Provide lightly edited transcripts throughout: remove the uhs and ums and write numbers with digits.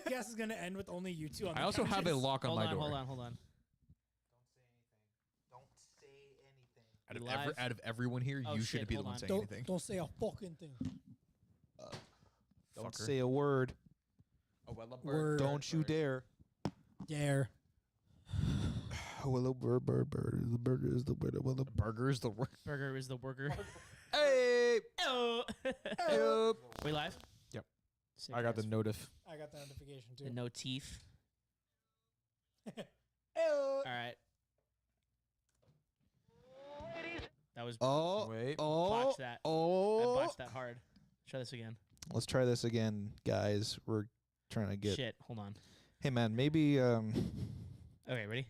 podcast is gonna end with only you two on the I also have a couches. lock on my door. Hold on. Don't say anything. Don't say anything. Out of everyone here, you shouldn't be the one saying anything. Don't say a fucking thing. Don't say a word. Oh, well, a Word. Don't you dare. Dare. Well, bird. The burger is the word. Well, the burger is the word. Burger is the worker. hey. We live? Yep. Sick I got the ass. notif. I got the notification too. The no teeth. Ew. All right. That was. Wait. Botched that. I botched that hard. Try this again. Let's try this again, guys. We're trying to get. Shit. Hold on. Hey, man. Maybe. Okay, ready?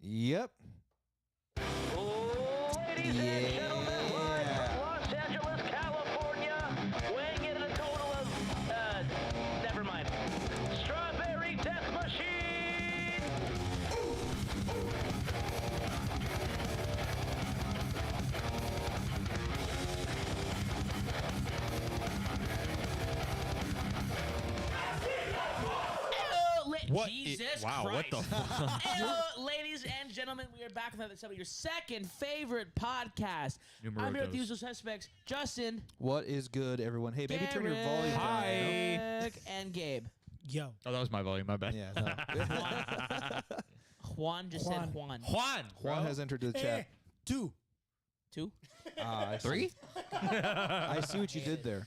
Yep. Ladies and gentlemen, live from Los Angeles, California, weighing in at a total of, never mind. Strawberry Death Machine! What? Jesus Wow, Christ. what the fuck? Hello, ladies and gentlemen, we are back with another episode of your second favorite podcast. Numero I'm here with the dos. usual suspects, Justin, What is good, everyone? Hey, maybe turn your Derek, volume down. Hi. and Gabe. Yo. Oh, that was my volume. My bad. Yeah. No. Juan just said Juan. Juan has entered the chat. Two. Two? Three? I see what you did there.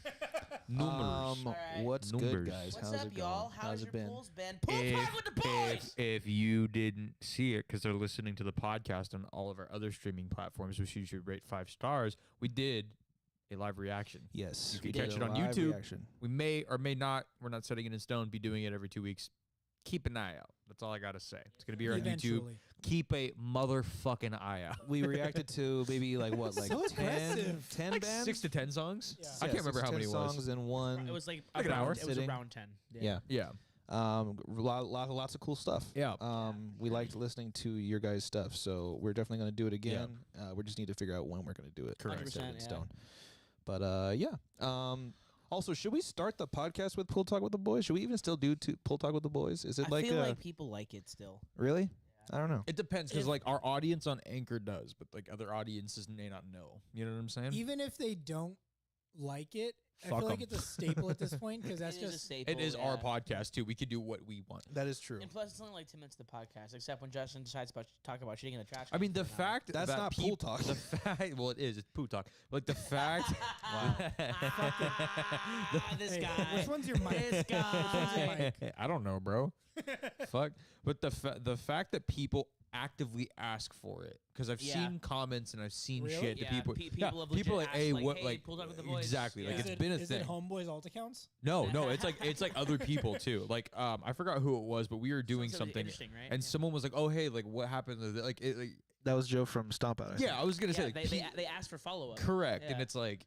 Numbers. Alright. What's Numbers. good, guys? What's How's up, it y'all? going? How's it your been? pools been? Pool talk with the boys! If you didn't see it, because they're listening to the podcast on all of our other streaming platforms, which you should rate 5 stars, we did a live reaction. Yes, You we can did catch a it on live YouTube. reaction. We may or may not, we're not setting it in stone, be doing it every 2 weeks. Keep an eye out. That's all I got to say. It's going to be here on Eventually. YouTube. Keep a motherfucking eye out. We reacted to maybe like what, like So 10 aggressive. bands? 6 to 10 songs? Yeah. I can't remember how many it was. songs in one. It was like Like an hour. around, it was Sitting. around 10. Yeah. Yeah. Lots of cool stuff. Yeah. We liked listening to your guys' stuff, so we're definitely going to do it again. We just need to figure out when we're going to do it. Correct. Set it in 100%, stone. But yeah. Also, should we start the podcast with Pool Talk with the Boys? Should we even still do Pool Talk with the Boys? Is it I like feel like people like it still. really? I don't know. It depends, because like our audience on Anchor does, but like other audiences may not know. You know what I'm saying? Even if they don't like it, I Fuck feel like 'em. it's a staple at this point because that's It is a just staple, It is yeah. our podcast too. We can do what we want. That is true. And plus, it's only like 10 minutes of the podcast, except when Justin decides to talk about shitting in the trash. I mean, the can. fact That's that not pool talk. The fact, well, it is. It's poo talk. Like the fact. This Hey, guy. which one's your mic? This guy. I don't know, bro. Fuck. But the fact that people actively ask for it, because I've Yeah. seen comments and I've seen Really? shit that Yeah, people people have people legit like, hey, asked, like, what, hey, like Pool Talk with the Boys. exactly, like Yeah. it's been a is thing. it Homeboys alt accounts? No, it's like other people too. Like I forgot who it was, but we were doing Sounds something, interesting, right? and Yeah. someone was like, "Oh, hey, like what happened?" To the, like, That was Joe from Stomp Out. I think. yeah, I was gonna say Yeah, like, they asked for follow up. correct, Yeah. and it's like,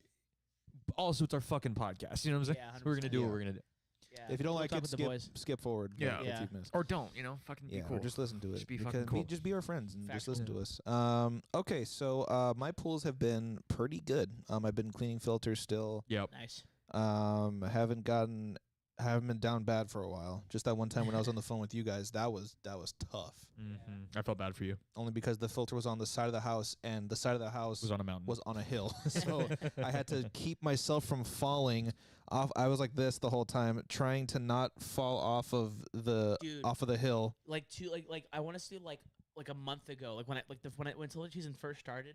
also it's our fucking podcast. You know what I'm saying? Yeah, So we're gonna do what 100%. we're gonna do. Yeah. If you don't Pool like Talk it, with the boys. skip forward. Yeah. like, Yeah. a few minutes. Or don't, fucking Yeah, be cool. or just listen to it. Just be Because fucking cool. just be our friends and Facts. just listen to us. Okay, so my pools have been pretty good. I've been cleaning filters still. Yep. Nice. Haven't been down bad for a while. Just that one time when I was on the phone with you guys, that was tough. I felt bad for you. Only because the filter was on the side of the house, and the side of the house Was on a mountain. was on a hill. So I had to keep myself from falling off. I was like this the whole time, trying to not fall off of the hill. Like I want to say like a month ago, like when Solar Season first started,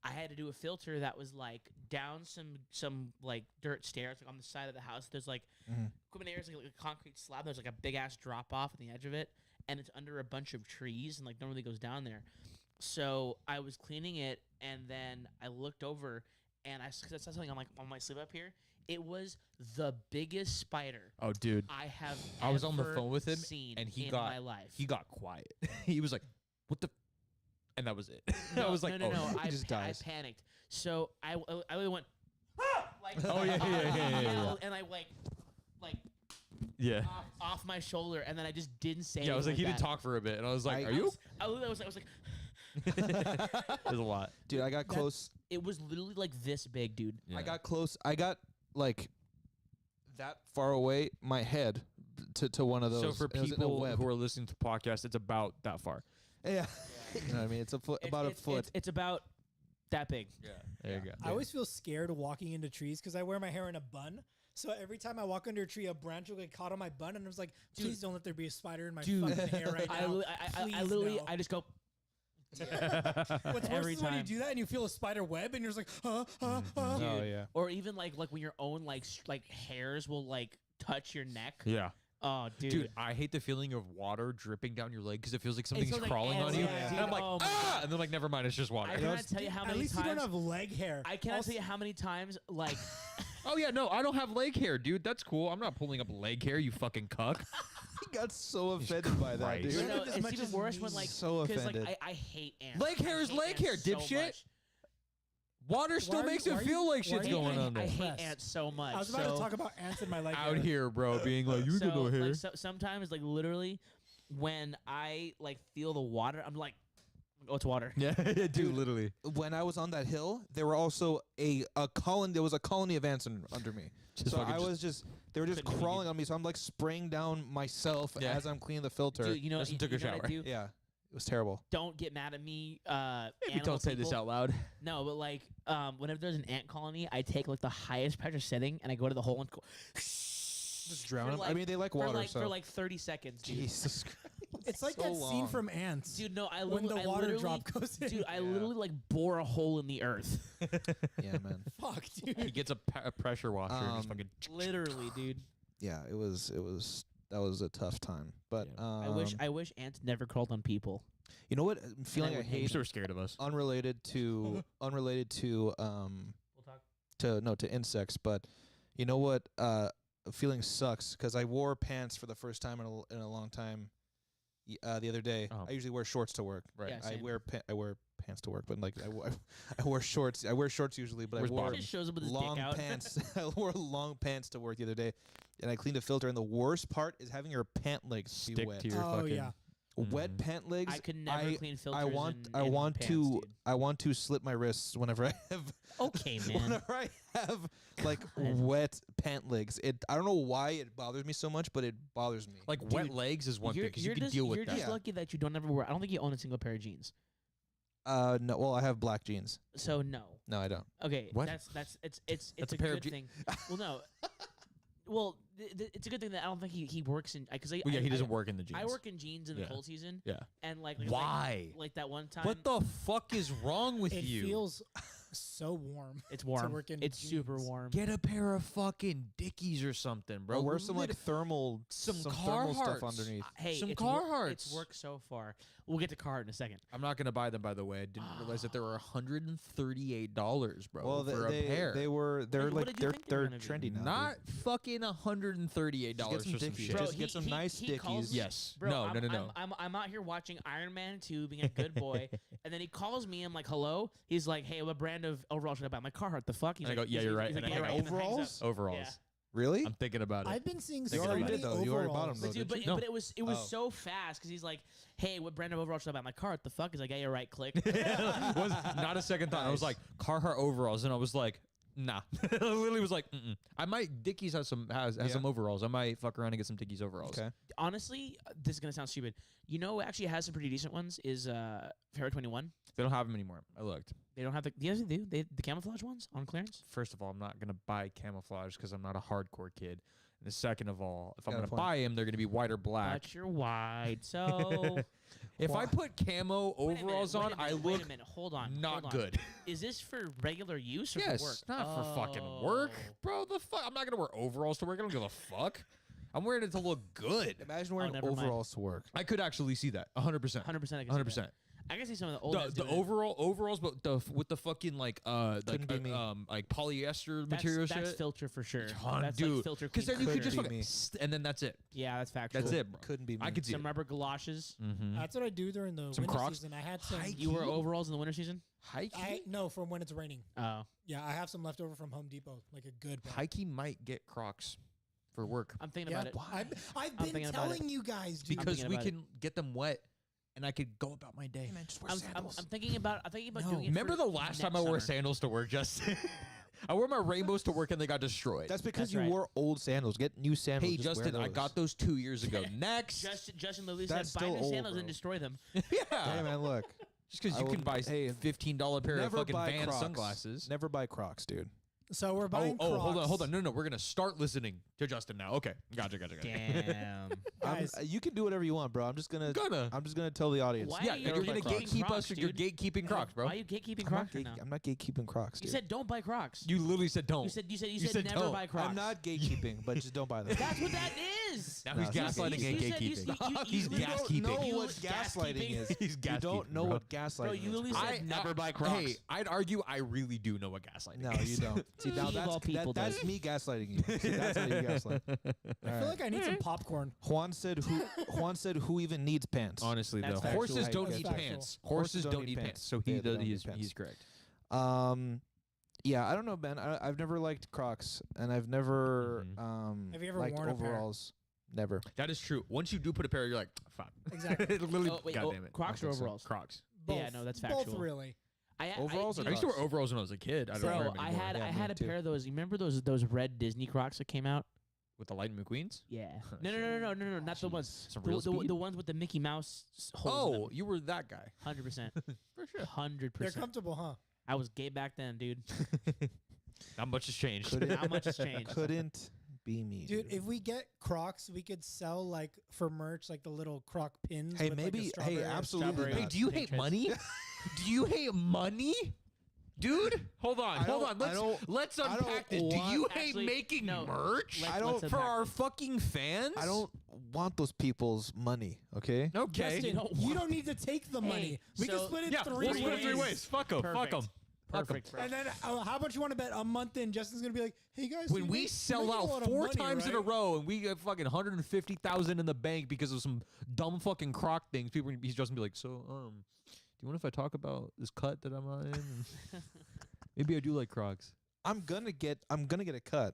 I had to do a filter that was like down some like dirt stairs, like on the side of the house. There's like equipment areas, like a concrete slab. There's like a big ass drop off at the edge of it, and it's under a bunch of trees, and like nobody goes down there. So I was cleaning it, and then I looked over, and I saw something on my sleeve up here. It was the biggest spider. Oh, dude. I was on the ever phone with him, seen and he in got my life. he got quiet. He was like, "What the?" And that was it. I was like, no. "Oh, I just dies. panicked. So I really went, like, Oh, yeah. and I like yeah." off my shoulder, and then I just didn't say. Yeah, I was like, he anything didn't talk for a bit, and I was like, I- "Are you?" I was like, There's a lot. Dude, I got close. it was literally like this big, dude. I got close. I got like that far away, my head to one of those. So for It was in a people web. who are listening to podcasts, it's about that far. Yeah. You know what I mean? It's a foot, about a foot. It's about that big. Yeah, there you go. I always feel scared walking into trees because I wear my hair in a bun. So every time I walk under a tree, a branch will get caught on my bun, and I was like, "Please don't let there be a spider in my fucking hair right now." I literally, no. I just go. What's worse every is when you time. do that and you feel a spider web, and you're just like, Oh yeah. Or even like when your own like hairs will like touch your neck. Yeah. Oh, Dude, I hate the feeling of water dripping down your leg because it feels like something's feels like crawling on ants, you. yeah, And dude. I'm like, Oh my ah! God. And then like, never mind, it's just water. I cannot tell you how At many least you don't times. have leg hair. I cannot tell you how many times like. Oh yeah, no, I don't have leg hair, dude. That's cool. I'm not pulling up leg hair, you fucking cuck. He got so offended by that, Christ. dude. No, As it's much even as worse me. when like So because offended. like I hate ants. Leg hair I is hate leg hair, ants so dipshit. much. Water still Why are makes you- it why are feel you- like why are shit's you going angry? on I there. hate Impressed. ants so much. I was about so, to talk about ants in my leg Out hair. here, bro, being like, you so, got no hair. like sometimes like literally when I like feel the water, I'm like, oh, it's water. Yeah, dude, literally. When I was on that hill, there were also a colony. There was a colony of ants under me. Just So fucking I was just they were just Couldn't believe crawling on me. So I'm like spraying down myself Yeah. as I'm cleaning the filter. Dude, you know, Justin you, took a you know what I shower. do? Yeah, it was terrible. Don't get mad at me. Maybe don't say this out loud. No, but like, whenever there's an ant colony, I take like the highest pressure setting and I go to the hole and go. Just drown for, them. I like- mean, they like water, so for like 30 seconds, dude. Jesus Christ. It's like So that scene long. from Ants. Dude, no, I when literally, the water I literally, drop goes in. dude, I literally like bore a hole in the earth. Yeah, man. Fuck, He dude. gets a pressure washer and just Um, fucking. Literally, dude. Yeah, it was that was a tough time. But Yeah. I wish ants never crawled on people. you know what feeling I would hate You're hate so scared of us. unrelated to We'll talk. to insects, but you know what feeling sucks because I wore pants for the first time in a long time the other day. Oh. I usually wear shorts to work. Right. Yeah, I same. wear pants to work, but like I wear shorts. I wear shorts usually, but Where's I wore bottom? Just shows up with his long dick out. pants. I wore long pants to work the other day, and I cleaned a filter. And the worst part is having your pant legs be Stick wet. to your Oh, fucking. yeah. Wet Mhm. pant legs. I could never clean filters. I want in want pants, to dude. I want to slit my wrists whenever I have Okay, man. whenever I have like God. wet pant legs. I don't know why it bothers me so much, but it bothers me. Like wet legs is one thing because you can just, deal you're with just that. Yeah. lucky that you don't ever wear. I don't think you own a single pair of jeans. No, well I have black jeans. So no. No, I don't. Okay, What? that's it's That's a a pair good of thing. Well, no. Well, it's a good thing that I don't think he works in because Well, yeah, he doesn't work in the jeans. I work in jeans in the Yeah. cold season, Yeah. and like Why? like that one time. What the fuck is wrong with It you? feels so warm. It's warm. work in It's super jeans. warm. Get a pair of fucking Dickies or something, bro. Bro, wear some like Lit- thermal some thermal stuff Carhartts. underneath. Hey, some it's Carhartts. It's worked so far. We'll get to Carhartt in a second. I'm not gonna buy them, by the way. I didn't realize that they were $138, bro, Well, for a pair. they're What did you think they were they're gonna be? trendy now. Not fucking $138 Just get some for some Dickies. shit. Bro, Just get some nice he calls Dickies. me- Yes. Bro, No, I'm, no. I'm out here watching Iron Man 2, being a good boy, and then he calls me. I'm like, "Hello." He's like, "Hey, what brand of overalls should I buy?" My Carhartt. The fuck? He's And I like, go, "Yeah, he's- you're right." he's And like, I "Yeah, go, you're right," and then hangs overalls? up. Overalls. Yeah. Really? I'm thinking about it. I've been seeing You so already many did, though. You already bought 'em, overalls. though, But dude, did but, No. but it was Oh. so fast because he's like, "Hey, what brand of overalls should I buy?" My Carhartt. The fuck? He's like, "Yeah, you're right." Click. was not a second thought. I was Nice. like Carhartt overalls, and I was like, nah. I literally was like, mm-mm. I might Dickies has some Yeah. some overalls. I might fuck around and get some Dickies overalls. Okay. Honestly, this is gonna sound stupid. You know, who actually has some pretty decent ones. Is Forever 21. They don't have them anymore. I looked. They don't have the. Yes, they do. They the camouflage ones on clearance. First of all, I'm not gonna buy camouflage because I'm not a hardcore kid. And the second of all, if I'm Got a gonna point. buy them, they're gonna be white or black. But you're white, so If I put camo Wait a minute, overalls wait a on, minute, I wait look a minute. Hold on. not hold on. good. Is this for regular use or Yes, for work? not for fucking work, Oh. bro. The fuck, I'm not gonna wear overalls to work. I don't give a fuck. I'm wearing it to look good. Imagine wearing never mind. overalls to work. I could actually see that 100%. 100%. 100%. I can see some of the old. The, guys the doing it. overalls, but with the fucking like Couldn't be me. like polyester That's, material that's shit. filter for sure. Ton, That's dude. like filter Because clean then you for could just sure. Couldn't fucking be me. and then that's it. Yeah, that's factual. That's it, bro. Couldn't be me. I could see Some it. rubber galoshes. Mm-hmm. That's what I do during the Some winter Crocs? season. I had some. You wear overalls in the winter season? No, from when it's raining. Oh, Yeah, I have some left over from Home Depot, like a good pair. Heike might get Crocs for work I'm thinking Yeah, about it. I've I'm been thinking about it. telling you guys, dude. because thinking we about it. can get them wet, and I could go about my day. I'm thinking about. I'm thinking about No. doing it. Remember for the last time next I wore summer. sandals to work, Justin? I wore my rainbows to work and they got destroyed. That's because That's you right. wore old sandals. Get new sandals. Hey, Just wear Justin, I those. got those 2 years ago. Next. Justin literally That's said, buy still new old, sandals and bro. destroy them. Hey, Yeah. man, look. Just because I you will- can buy hey, $15 pair of never fucking buy Vans Crocs. sunglasses. Never buy Crocs, dude. So we're buying Oh, Crocs. hold on. No, we're going to start listening to Justin now. Okay. Gotcha. Damn. Guys, You can do whatever you want, bro. I'm just gonna tell the audience. Why Yeah, are you you're gonna going to keep gatekeep Crocs, us. You're dude? gatekeeping Crocs, bro. Why are you gatekeeping I'm not, Crocs right now? I'm not gatekeeping Crocs, You dude. said don't buy Crocs. You literally said don't. You said You said never don't. buy Crocs. I'm not gatekeeping, but just don't buy them. That's what that is. Now he's No, gaslighting you and said- you gatekeeping. said- He's you gas don't keeping. know You what was gaslighting gaskeeping. is. He's You don't gaskeeping, know bro. what gaslighting Bro, you is. literally said never buy Crocs. Hey, I'd argue I really do know what gaslighting No, is. you don't. See, now He of all people that's does. me gaslighting you. See, that's how you gaslight. I feel like I need some popcorn. Juan said who even needs pants? Honestly, That's though, factual. horses Hey, don't that's need factual. pants. Horses don't need pants. So Yeah, he they does. don't need He's pants. correct. Yeah, I don't know, Ben. I've never liked Crocs, and I've never Have you ever liked worn a pair? overalls. Never. That is true. Once you do put a pair, you're like, fuck. Exactly. Literally, Oh, wait, God oh, damn it. Crocs or I think so. overalls? Crocs. Yeah, no, that's Both factual. really. Overalls or I used to wear Crocs? overalls when I was a kid. I don't wear Bro, them I anymore. had Yeah, I me had a too. pair of those. You remember those red Disney Crocs that came out? With the Lightning McQueens. Yeah. No, not the ones. Some real The speed? ones with the Mickey Mouse holes in Oh, you were that guy. them. 100%. For sure. 100%. They're comfortable, huh? I was gay back then, dude. Not much has changed. Couldn't- How much has changed? Couldn't be me, Dude, if we get Crocs, we could sell like for merch like the little Croc pins. Hey, with, like, a maybe- hey, strawberry or absolutely strawberry. Hey, not. do you hate money? Do you hate money? Dude, hold on. Let's I don't unpack this. Do want- you hate Actually, making no. merch Let's I don't- for unpack our this. fucking fans? I don't want those people's money. Okay. Okay. Justin, you don't need to take the money. We can so- split it Yeah, three we'll split it 3 ways. Fuck them. Fuck Perfect. them. Perfect, bro. And then how about you want to bet a month in? Justin's gonna be like, "Hey guys, When you we make- sell making a lot out of 4 money, times in a right?" row and we get fucking 150,000 in the bank because of some dumb fucking croc things, people he's just gonna be like, so do you want if I talk about this cut that I'm not in? Maybe I do like Crocs. I'm gonna get a cut.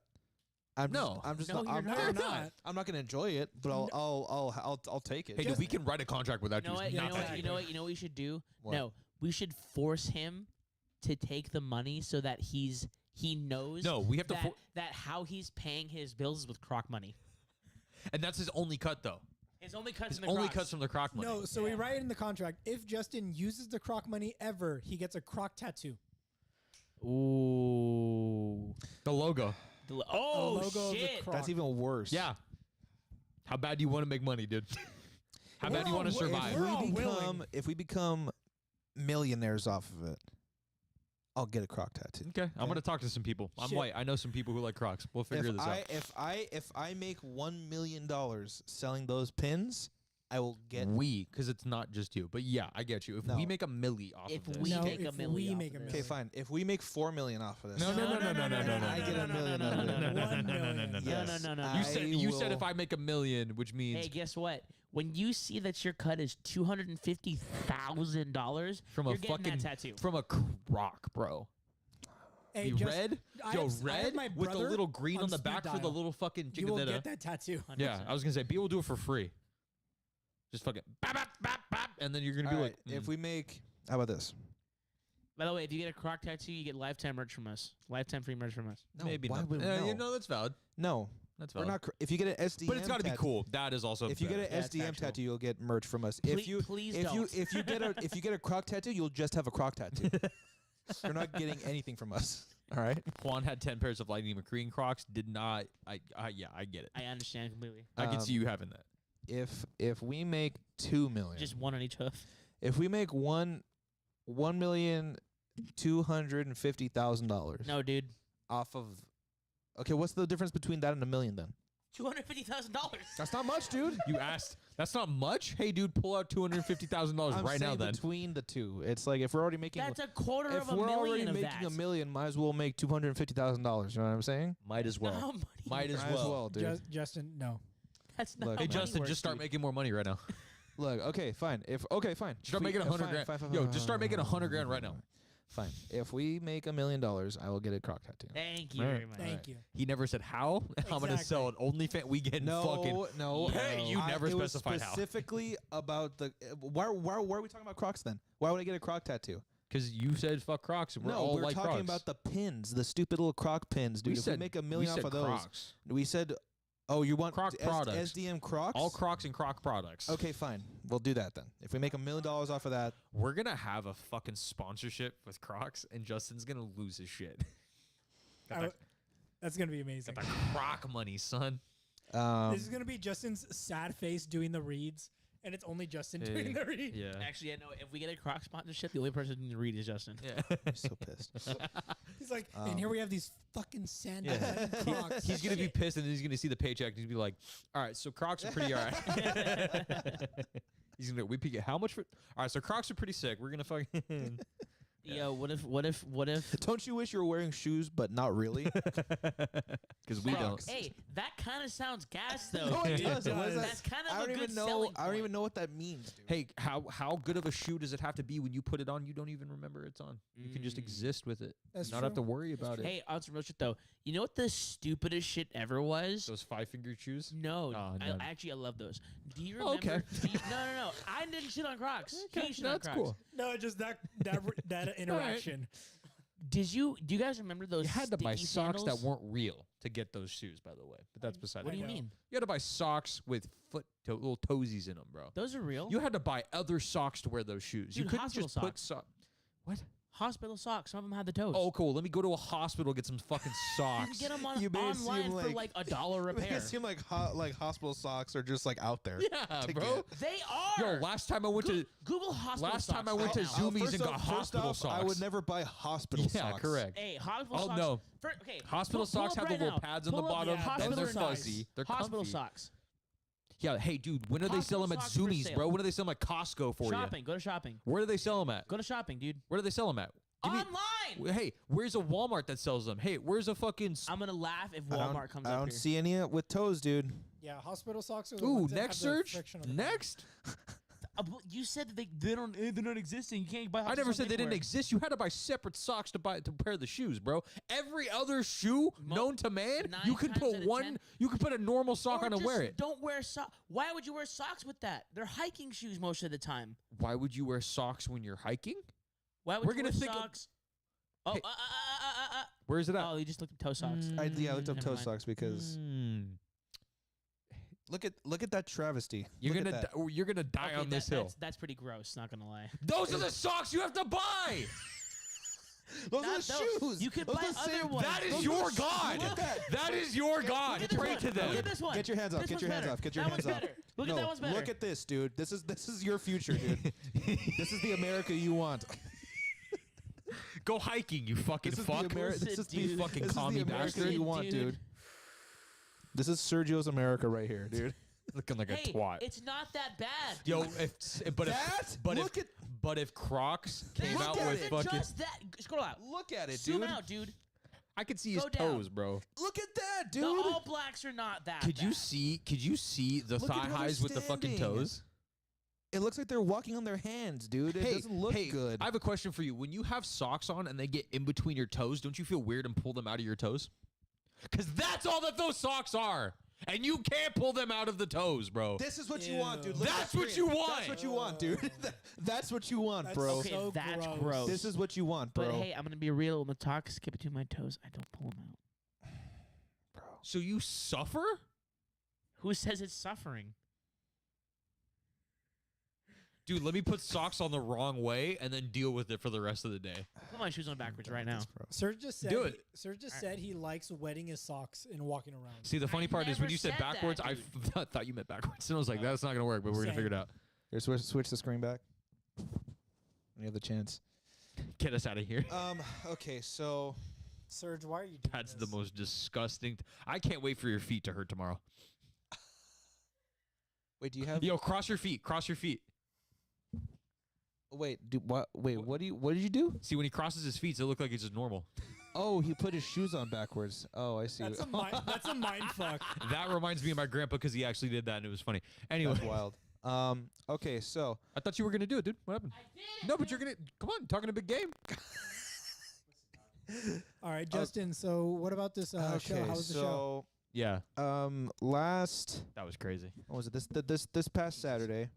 I'm No. just No, not, you're I'm, not. You're I'm not. I'm not gonna enjoy it, but I'll take it. Hey, dude, we can write a contract without You know you. what? It's You not know that what? You deep. know what? You know what we should do? What? No, we should force him to take the money so that he knows. No, we have to that, that how he's paying his bills is with Croc money. And that's his only cut, though. His only cuts His in the only Crocs. cuts from the Croc money. No, so we Yeah. write in the contract if Justin uses the Croc money ever, he gets a Croc tattoo. Ooh. The logo. Oh logo of the shit! Croc. That's even worse. Yeah. How bad do you want to make money, dude? How bad do you want to We're all- survive? we're all willing. If we become millionaires off of it, I'll get a Croc tattoo. Okay, I'm gonna talk to some people. I'm Shit. white. I know some people who like Crocs. We'll figure this out. If I make $1 million selling those pins, I will get. Because it's not just you. But yeah, I get you. If No. we make a milli off If of this, we No, make a if million, we off make of a this. Okay, fine. If we make $4 million off of this, No, no, no, no, no, no, no, no. I get a million no, out of no, it. no, no, no, 1 million. No, Yes. no, no, no. You said I if will- I make a million, which means Hey, guess what? When you see that your cut is $250,000 from you're a getting fucking that tattoo. from a Croc, bro. Hey, You just- red? I Yo, have- I have red my with the brother little green on the speed back for the dial. little fucking You will chicken. get that tattoo. Yeah, I was gonna say people will do it for free. Just fucking bap, bap, bap, bap, and then you're gonna be All like, right, if we make, how about this? By the way, if you get a Croc tattoo, you get lifetime merch from us. Lifetime free merch from us. No, maybe why not. would- You no. know that's valid. No, That's we're valid. not. If you get an SDM, But it's got to be tattoo- cool. That is also. If you get better. an Yeah, it's SDM factual. tattoo, you'll get merch from us. Please don't. If you get a Croc tattoo, you'll just have a Croc tattoo. You're not getting anything from us. All right. Juan had 10 pairs of Lightning McQueen Crocs. Did not. Yeah, I get it. I understand completely. I can see Um, you having that. If we make 2 million, Just one on each hoof. if we make $1,250,000 No, dude. off of, okay, what's the difference between that and $1 million then? $250,000. That's not much, dude. You asked. That's not much. Hey, dude, pull out $250,000 I'm right now. saying Then between the two, it's like if we're already making, That's a quarter if of a we're already million of making that. $1 million, might as well make $250,000. You know what I'm saying? might as Not well. money. Might as Might well. dude. Justin, no. That's not Look, how Hey, money Justin, works, just start dude. making more money right now. Look, okay, fine. Fine. Start If we- making 100 fine, grand. fine, fine, Yo, fine, just start fine, making fine, 100 fine, grand fine, right now. fine. Fine. If we make $1 million, I will get a Croc tattoo. Thank you All right. very much. Thank you. He never said how. I'm gonna sell an OnlyFans. We get fucking. No. Hey, you never it was specified how. specifically about the. Why are we talking about Crocs then? Why would I get a Croc tattoo? Because you said fuck Crocs, and we're No, all we're like talking Crocs. about the pins, the stupid little Croc pins, dude. If we make $1 million off of those, Crocs. we said, oh, you want Croc products. SDM Crocs? All Crocs and Croc products. Okay, fine. We'll do that then. If we make $1 million off of that, We're going to have a fucking sponsorship with Crocs, and Justin's going to lose his shit. That's gonna be amazing. Got the Croc money, son. This is gonna be Justin's sad face doing the reads, and it's only Justin doing the read. Yeah. Actually, I know if we get a Croc sponsorship, the only person who can read is Justin. Yeah. I'm so pissed. He's like, and here we have these fucking sand Crocs. He's going to be pissed, and then he's going to see the paycheck, and he's going to be like, all right, so Crocs are pretty all right. He's going to we peek at how much for... All right, so Crocs are pretty sick. We're going to fucking... Yo, what if? Don't you wish you were wearing shoes, but not really? Because we don't. Hey, that kind of sounds gas though. No, it dude. doesn't. What is that? That's kind of I don't a good even know. selling I don't point. even know what that means, dude. Hey, how good of a shoe does it have to be when you put it on? You don't even remember it's on. You can just exist with it. That's not have to true. worry about it. Hey, on some real shit though, you know what the stupidest shit ever was? Those 5-fingered shoes? No, Oh, none. I love those. Do you Oh, remember? okay. No. I didn't shit on Crocs. Okay, He shit on that's Crocs. cool. No, just that interaction. Do you guys remember those? You had to buy sticky socks sandals? that weren't real to get those shoes, by the way. But that's beside What do the you point. mean? You had to buy socks with little toesies in them, bro. Those are real. You had to buy other socks to wear those shoes. You Dude, couldn't hospital just put socks. What? Hospital socks. Some of them had the toes. Oh, cool. Let me go to a hospital get some fucking you socks. can get them on You made it online seem for like- like $1 a It pair. seem like hospital socks are just like out there. Yeah, to bro. get. They are. Yo, last time I went to Google hospital last socks. time I went to right now. Zoomies and got first hospital off, socks. I would never buy hospital yeah, socks. correct. Hey, hospital Oh, socks. no. Okay, Hospital pull socks up have right the little now. pads on the Pull up bottom, and hospital they're socks. fuzzy. They're Hospital comfy. socks. Yeah, hey, dude, when do they sell them at Hospital socks for Zoomies, sale. bro? When do they sell them at Costco for Shopping. Go to shopping. you? Where do they sell them at? Go to shopping, dude. Where do they sell them at? Give me- Online. Hey, where's a Walmart that sells them? Hey, where's a fucking... I'm gonna laugh if I Walmart comes I up don't here. see any with toes, dude. Yeah, hospital socks are the Ooh, ones that neck have the surge? friction on the bottom. Next? But you said that they're not existing. You can't buy. I hospital never socks said they didn't anywhere. exist. You had to buy separate socks to pair the shoes, bro. Every other shoe known to man, 9 you could times put out of one. 10. You could put a normal sock Or on and just wear it. Don't wear socks. Why would you wear socks with that? They're hiking shoes most of the time. Why would you wear socks when you're hiking? Why would We're you gonna wear think of- socks? Oh, Hey. Where is it at? Oh, you just looked at toe socks. I looked up Never toe mind. socks because Mm. look at that travesty. You're Look at gonna that. you're gonna die Okay, on this hill. That's pretty gross. Not gonna lie. Those are the socks you have to buy. Those Not are the those. shoes. You could Those buy are the other same- ones. That is Those are your the god. Look at that. That is your god. Look at this Pray one. to them. Look at this one. Get your hands off. This Get your one's hands better. off. Get your That hands one's off. better. Look no, at that one's better. Look at this, dude. This is your future, dude. This is the America you want. Go hiking, you fucking This is fuck. the America. This is the Dude. fucking this is commie the America bastard. you want, Dude. dude. This is Sergio's America right here, dude. Looking like Hey, a twat. it's not that bad. Yo, but Look at if Crocs came This out at with it. fucking, just that. Scroll out. look at it, Zoom dude. out, dude. I could see his Go down. toes, bro. Look at that, The dude. All Blacks are not that. Could you bad. see? Could you see the Look at thigh how they're highs with the fucking standing. toes? It looks like they're walking on their hands, dude. It doesn't look good. I have a question for you. When you have socks on and they get in between your toes, don't you feel weird and pull them out of your toes? Because that's all that those socks are. And you can't pull them out of the toes, bro. This is what you Ew. want, dude. Look at That's the what screen. you want. That's what you want, dude. That's what you want, That's bro. Okay, so that's gross. gross. This is what you want, bro. But hey, I'm gonna be real. When the socks get between my toes, I don't pull them out. So you suffer? Who says it's suffering? Dude, let me put socks on the wrong way and then deal with it for the rest of the day. Put my shoes on backwards right now. Serge just said. Do it. Serge just said he likes wetting his socks and walking around. See, the funny I part is when never you said said that, backwards, I thought you meant backwards. And I was like, that's not going to work, but we're going to Same. figure it out. Here, switch the screen back. You have the chance. Get us out of here. Okay, so Serge, why are you doing That's this? the most disgusting. I can't wait for your feet to hurt tomorrow. wait, do you have? Yo, cross your feet. Cross your feet. Wait, what? Wait, what did you do? See, when he crosses his feet, it look like it's just normal. Oh, he put his shoes on backwards. Oh, I see. That's a mind. That's a mind fuck. That reminds me of my grandpa because he actually did that and it was funny. Anyway, That's wild. Okay, so I thought you were gonna do it, dude. What happened? No, but you're gonna come on, talking a big game. All right, Justin. So what about this show? okay, How was the show? Yeah, last that was crazy. what was it? This past Saturday,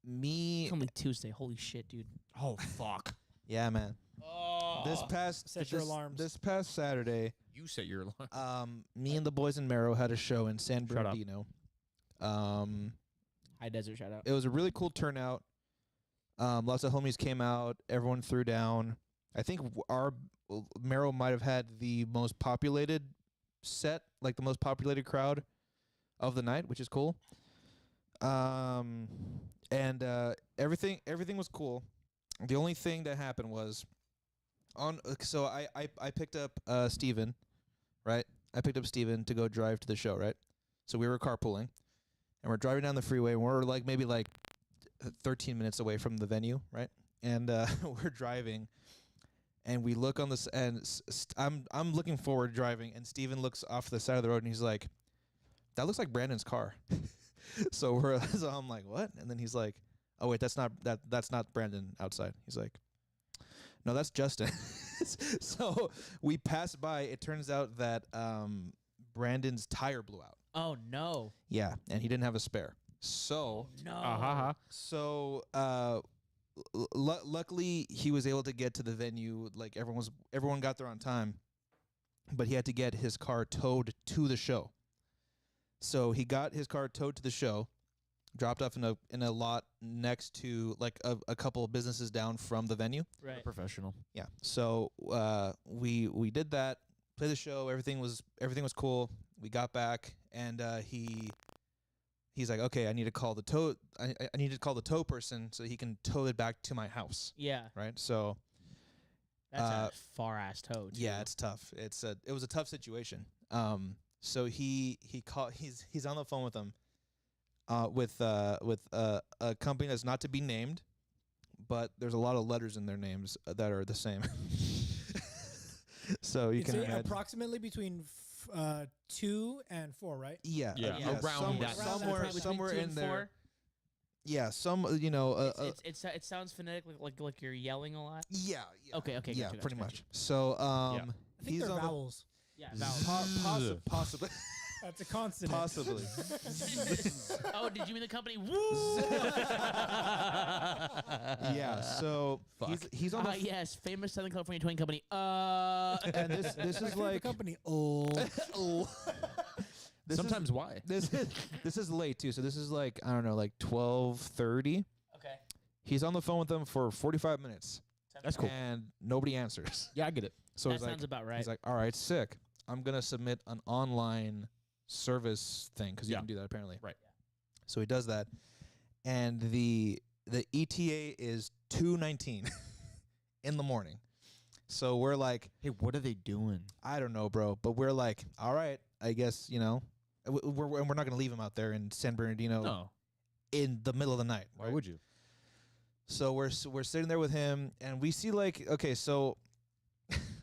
me It's only Tuesday. Holy shit, dude. Oh fuck! Yeah, man. Oh. Set your alarms. This past Saturday, You set your alarm. me and the boys in Merrow had a show in San Shut up. Bernardino. High Desert shout out. It was a really cool turnout. Lots of homies came out. Everyone threw down. I think our Merrow might have had the most populated set, like the most populated crowd of the night, which is cool. And everything was cool. The only thing that happened was so I picked up Steven, right? I picked up Steven to go drive to the show, right? So we were carpooling, and we're driving down the freeway, and we're like maybe like 13 minutes away from the venue, right? And we're driving, and we look on this, and I'm looking forward driving, and Steven looks off the side of the road, and he's like, "That looks like Brandon's car." so I'm like, "What?" And then he's like, "Oh wait, that's not Brandon outside." He's like, "No, that's Justin." So we passed by. It turns out that Brandon's tire blew out. Oh no. Yeah, and he didn't have a spare. So No. So luckily he was able to get to the venue. Like everyone got there on time, but he had to get his car towed to the show. So he got his car towed to the show, dropped off in a lot next to like a couple of businesses down from the venue. Right. Professional. Yeah. So we did that, played the show. Everything was cool. We got back, and he's like, okay, I need to call the tow. I need to call the tow person so he can tow it back to my house. Yeah. Right. So That's a far ass tow. Too. yeah, it's tough. It was a tough situation. So he's on the phone with him, with a company that's not to be named, but there's a lot of letters in their names that are the same. So you can imagine approximately between 2 and 4, right? Yeah, Yeah. Around that. somewhere Between 2 in and there. 4. Yeah, It sounds phonetic, like you're yelling a lot. yeah. Okay. Yeah, gotcha, pretty gotcha. much. So I think he's they're on vowels. Yeah. Vowels. possibly. That's a consonant. Possibly. Oh, did you mean the company? Woo! Yeah. So he's on the Yes, famous Southern California towing company. and this My is favorite like company. this Sometimes why? this is late too. So this is like I don't know, like 12:30. Okay. He's on the phone with them for 45 minutes. That's cool. And nobody answers. Yeah, I get it. So That he's sounds like, about right. he's like, all right, sick. I'm gonna submit an online service thing because you Yeah. can do that apparently. Right. So he does that, and the ETA is 2:19 in the morning. So we're like, Hey, what are they doing? I don't know, bro, but we're like, all right, I guess we're not gonna leave him out there in San Bernardino No. in the middle of the night. Why right? would you? So we're sitting there with him, and we see like, okay, so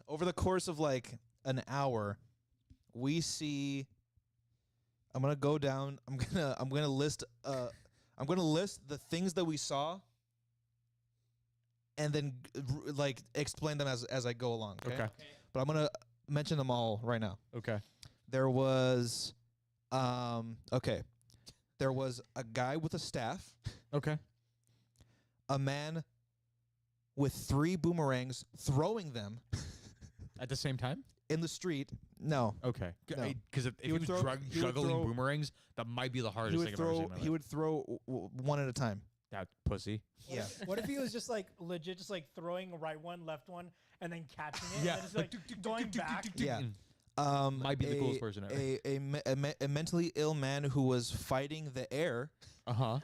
over the course of like an hour, we see. I'm gonna go down. I'm gonna list the things that we saw, and then like explain them as I go along. Okay? But I'm gonna mention them all right now. Okay. There was, there was a guy with a staff, Okay. a man with 3 boomerangs throwing them At the same time? in the street. No, Okay. No. Because if he would was throw- he would juggling throw- boomerangs, that might be the he hardest would thing I've ever seen in my he life. would throw one at a time. That pussy. Yeah. What if he was just like legit, just like throwing right one, left one, and then catching it? Yeah, And then just like going back. Yeah. Might be the coolest person ever. A mentally ill man who was fighting the air, Uh-huh.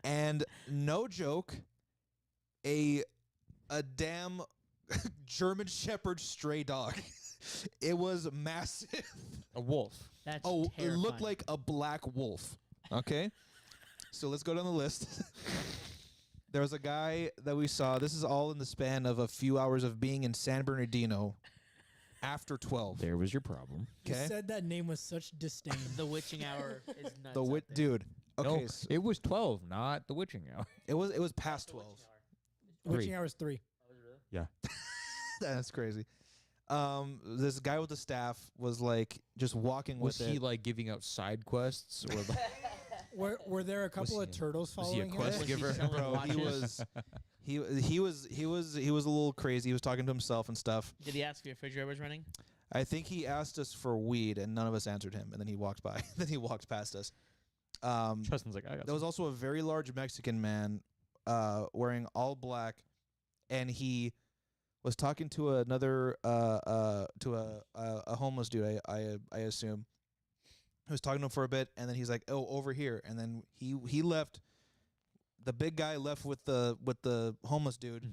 and no joke, a damn German Shepherd stray dog. It was massive. A wolf. That's Oh, it looked terrifying. like a black wolf. Okay, so let's go down the list. There was a guy that we saw. This is all in the span of a few hours of being in San Bernardino after 12. There was your problem. You Okay, said that name with such disdain. The witching hour is nuts. the out wit there. dude. Okay, No, so it was 12, not the witching hour. it was past 12. Witching hour is 3. Yeah. That's crazy. This guy with the staff was like just walking Was with he it. like giving out side quests or like Were there a couple he of turtles was he a following him? quest Was he giver? selling Bro, he watches? was a little crazy. He was talking to himself and stuff. Did he ask if your refrigerator was running? I think he asked us for weed, and none of us answered him. And then he walked by. Then he walked past us. Justin's like, I got There was also a very large Mexican man, wearing all black, and he was talking to another a homeless dude. I assume. He was talking to him for a bit, and then he's like, "Oh, over here," and then he left. The big guy left with the homeless dude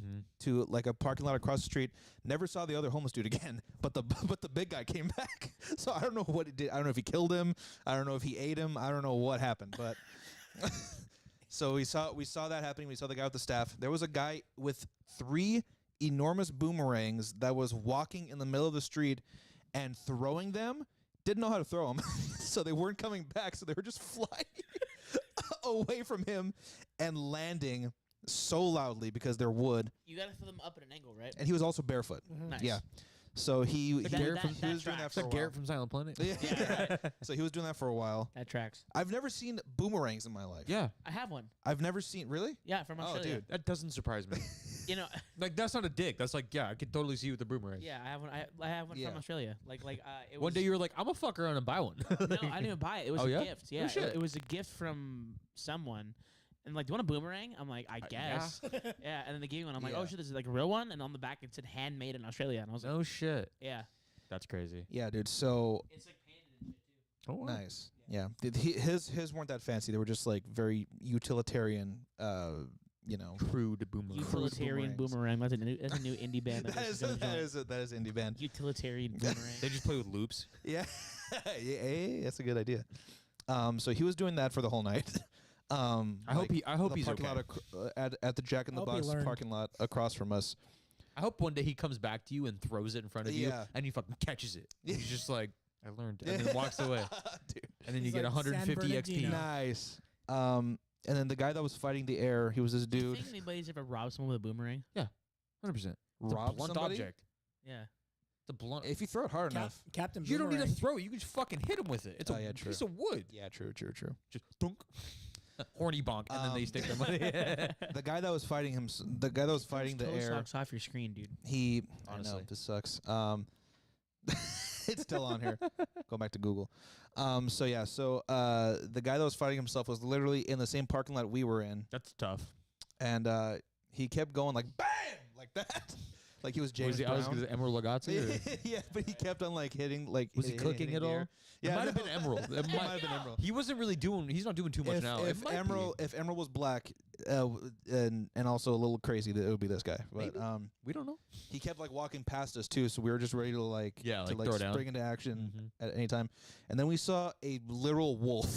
to like a parking lot across the street. Never saw the other homeless dude again. But the big guy came back. So I don't know what he did. I don't know if he killed him. I don't know if he ate him. I don't know what happened. But so we saw that happening. We saw the guy with the staff. There was a guy with 3 enormous boomerangs that was walking in the middle of the street and throwing them. Didn't know how to throw them, so they weren't coming back. So they were just flying away from him and landing so loudly because they're wood. You gotta throw them up at an angle, right? And he was also barefoot. Nice. Yeah. So he But that- he that- that was doing that tracks. for a Like while. Garrett from Silent Planet. Yeah. Yeah, right. So he was doing that for a while. That tracks. I've never seen boomerangs in my life. Yeah, I have one. I've never seen really? Yeah, from Oh, Australia. dude. that doesn't surprise me. You know, Like that's not a dig. That's like, yeah, I could totally see you with the boomerang. yeah, I have one. I have one Yeah. from Australia. It One was, day you were like, I'm gonna fuck around and buy one. no, I didn't even buy it. It was Oh, a yeah? gift. Oh, Yeah, shit. it was a gift from someone. And like, do you want a boomerang? I'm like, I yeah. guess. Yeah. And then they gave me one. I'm like, Yeah. oh shit, this is like a real one. And on the back it said handmade in Australia. And I was like, No shit. yeah. That's crazy. Yeah, dude. So It's like painted and shit too. Oh, nice. Yeah. His weren't that fancy. They were just like very utilitarian Crude boomerang. Utilitarian boomerangs. boomerang. That's a new indie band. that is indie band. Utilitarian boomerang. They just play with loops. Yeah. Yeah, that's a good idea. So he was doing that for the whole night. I hope the he's parking okay. lot at the Jack in the I hope he Box learned. parking lot across from us. I hope one day he comes back to you and throws it in front of you, Yeah. and he fucking catches it. He's just like, I learned, and then walks away, Dude. and then He's you get like San 150 XP. Bernardino. Nice. And then the guy that was fighting the air, he was this Do you dude. think anybody's ever robbed someone with a boomerang? 100%. Rob blunt somebody? object. Yeah. It's a blunt. If you throw it hard enough. Captain You don't need to Boomerang. throw it. You can just fucking hit him with it. It's Oh, a yeah, true. piece of wood. Yeah, true. Just dunk. Horny bonk, and then they stick them with it. The guy that was fighting him, the guy that was fighting the Toe air, socks off your screen, dude. he. I know Honestly. this sucks. It's still on here. Go back to Google. So the guy that was fighting himself was literally in the same parking lot we were in, That's tough. and he kept going like bam, like that, like he was James I was Brown. gonna say Emerald Lagasse. or- Yeah, but he kept on like hitting like. Was he hitting cooking the it all? air. Yeah, it might have no. been Emerald. It Might have been Emerald. He wasn't really doing. He's not doing too much now. If It might be. Emerald was black, and also a little crazy, that it would be this guy. But Maybe. We don't know. he kept like walking past us too, so we were just ready to like Yeah, to like, throw down. spring into action Mhm. at any time. And then we saw a literal wolf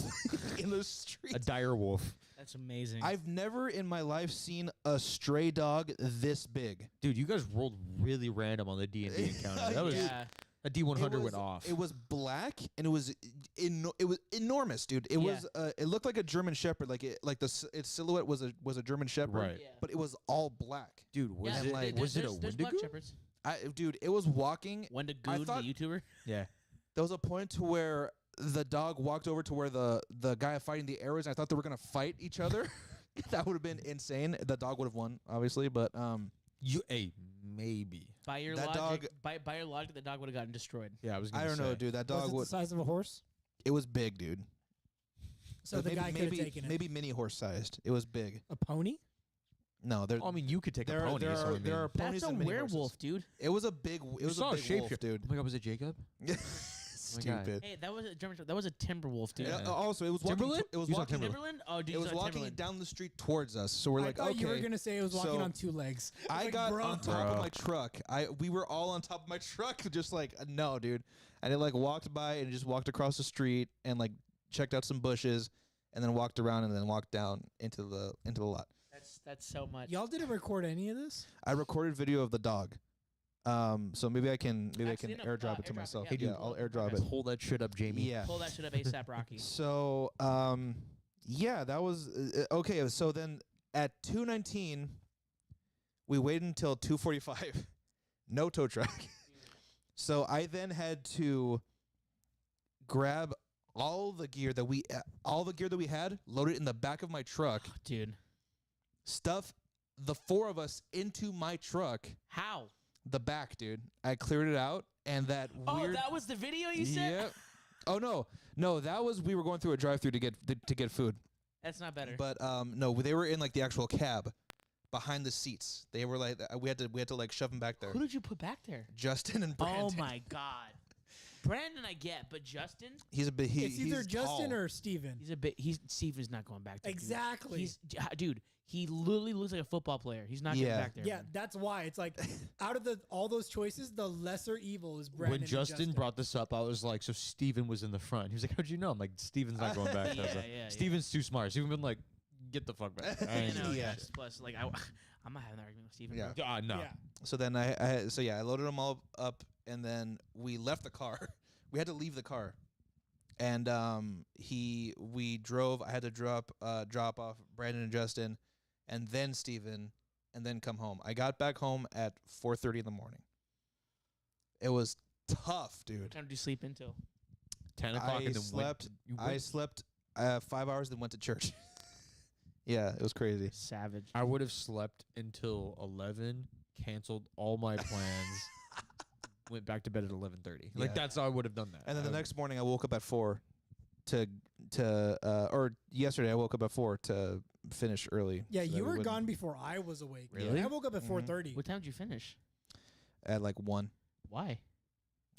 in the street. A dire wolf, That's amazing. I've never in my life seen a stray dog this big. dude. You guys rolled really random on the D&D encounter. That was yeah. a D100 It was- went off. It was black and it was enormous, dude. It Yeah. was it looked like a German shepherd, like its silhouette was a German shepherd, Right. Yeah. but it was all black. Dude, was Yeah, it like- was it a there's black Wendigo? shepherds. Dude, it was walking. Wendigo, thought- the YouTuber. Yeah. There was a point to where the dog walked over to where the guy fighting the arrows, and I thought they were gonna fight each other. That would have been insane. The dog would have won, obviously, but Maybe. By your That logic, by your logic, the dog would have gotten destroyed. Yeah, I was. I Gonna don't know, say. dude. That Was dog it the would. size of a horse? It was big, dude. So But the guy could have maybe taken it. maybe mini horse sized. It was big. A pony? No, there. I mean, you could take there a pony. there so are I mean, there are ponies That's a and mini werewolf, horses. dude. It was a big. It You was saw a big wolf, shapeshift. dude. Oh my god, was it Jacob? Stupid. Hey, that was a German. That was a timber wolf, dude. Yeah. Also, it was walking. Timberland? It was You saw walking. Timberland. Timberland? Oh, dude, It you was saw walking Timberland. down the street towards us. So we're I like, thought okay. you were gonna say it was walking so on 2 legs. I like, got bro. on top of Bro. my truck. We were all on top of my truck, just like no, dude. And it like walked by and just walked across the street and like checked out some bushes and then walked around and then walked down into the lot. That's so much. Y'all didn't record any of this? I recorded video of the dog. So maybe I can Actually, no, airdrop it to airdrop it, myself. yeah. Hey, Yeah, dude, I'll pull it, airdrop okay. it. Hold that shit up, Jamie. Yeah. Pull that shit up ASAP, Rocky. So yeah, that was okay. So then at 2:19, we waited until 2:45. No tow truck. So I then had to grab all the gear that we had, loaded in the back of my truck, Dude. stuff the 4 of us into my truck. How? The back, dude. I cleared it out, and that weird. Oh, that was the video you sent? Yep. Oh no, that was we were going through a drive-through to get food. That's not better. But no, they were in like the actual cab, behind the seats. They were like we had to like shove them back there. Who did you put back there? Justin and Brandon. Oh my God. Brandon, I get, but Justin, He's a bit. It's either he's Justin tall. or Steven. Steven's not going back there. dude. Exactly. Dude, he literally looks like a football player. He's not getting Yeah. back there. Yeah, man. that's why it's like out of all those choices, the lesser evil is Brandon. When and Justin brought this up, I was like, so Steven was in the front. He was like, how'd you know? I'm like, Steven's not going back. Yeah, I was like, yeah. Steven's too smart. Steven been like, get the fuck back. I ain't You know, doing Yeah. that shit. plus, like, I'm not having that argument with Steven. Yeah. bro. No. Yeah. So then I loaded them all up, and then we left the car. We had to leave the car, and we drove. I had to drop off Brandon and Justin, and then Steven, and then come home. I got back home at 4:30 in the morning. It was tough, dude. What time did you sleep until? 10 o'clock I and then slept. you I went- slept 5 hours, then went to church. Yeah, it was crazy. Savage. I would have slept until 11, canceled all my plans, went back to bed at 11:30. Like Yeah. that's how I would have done that. And then the I- next morning, I woke up at 4 or yesterday I woke up at 4 to finish early. Yeah, so that you we were wouldn't- gone before I was awake. Really? I woke up at Mhm. 4:30. What time did you finish? at like 1. Why?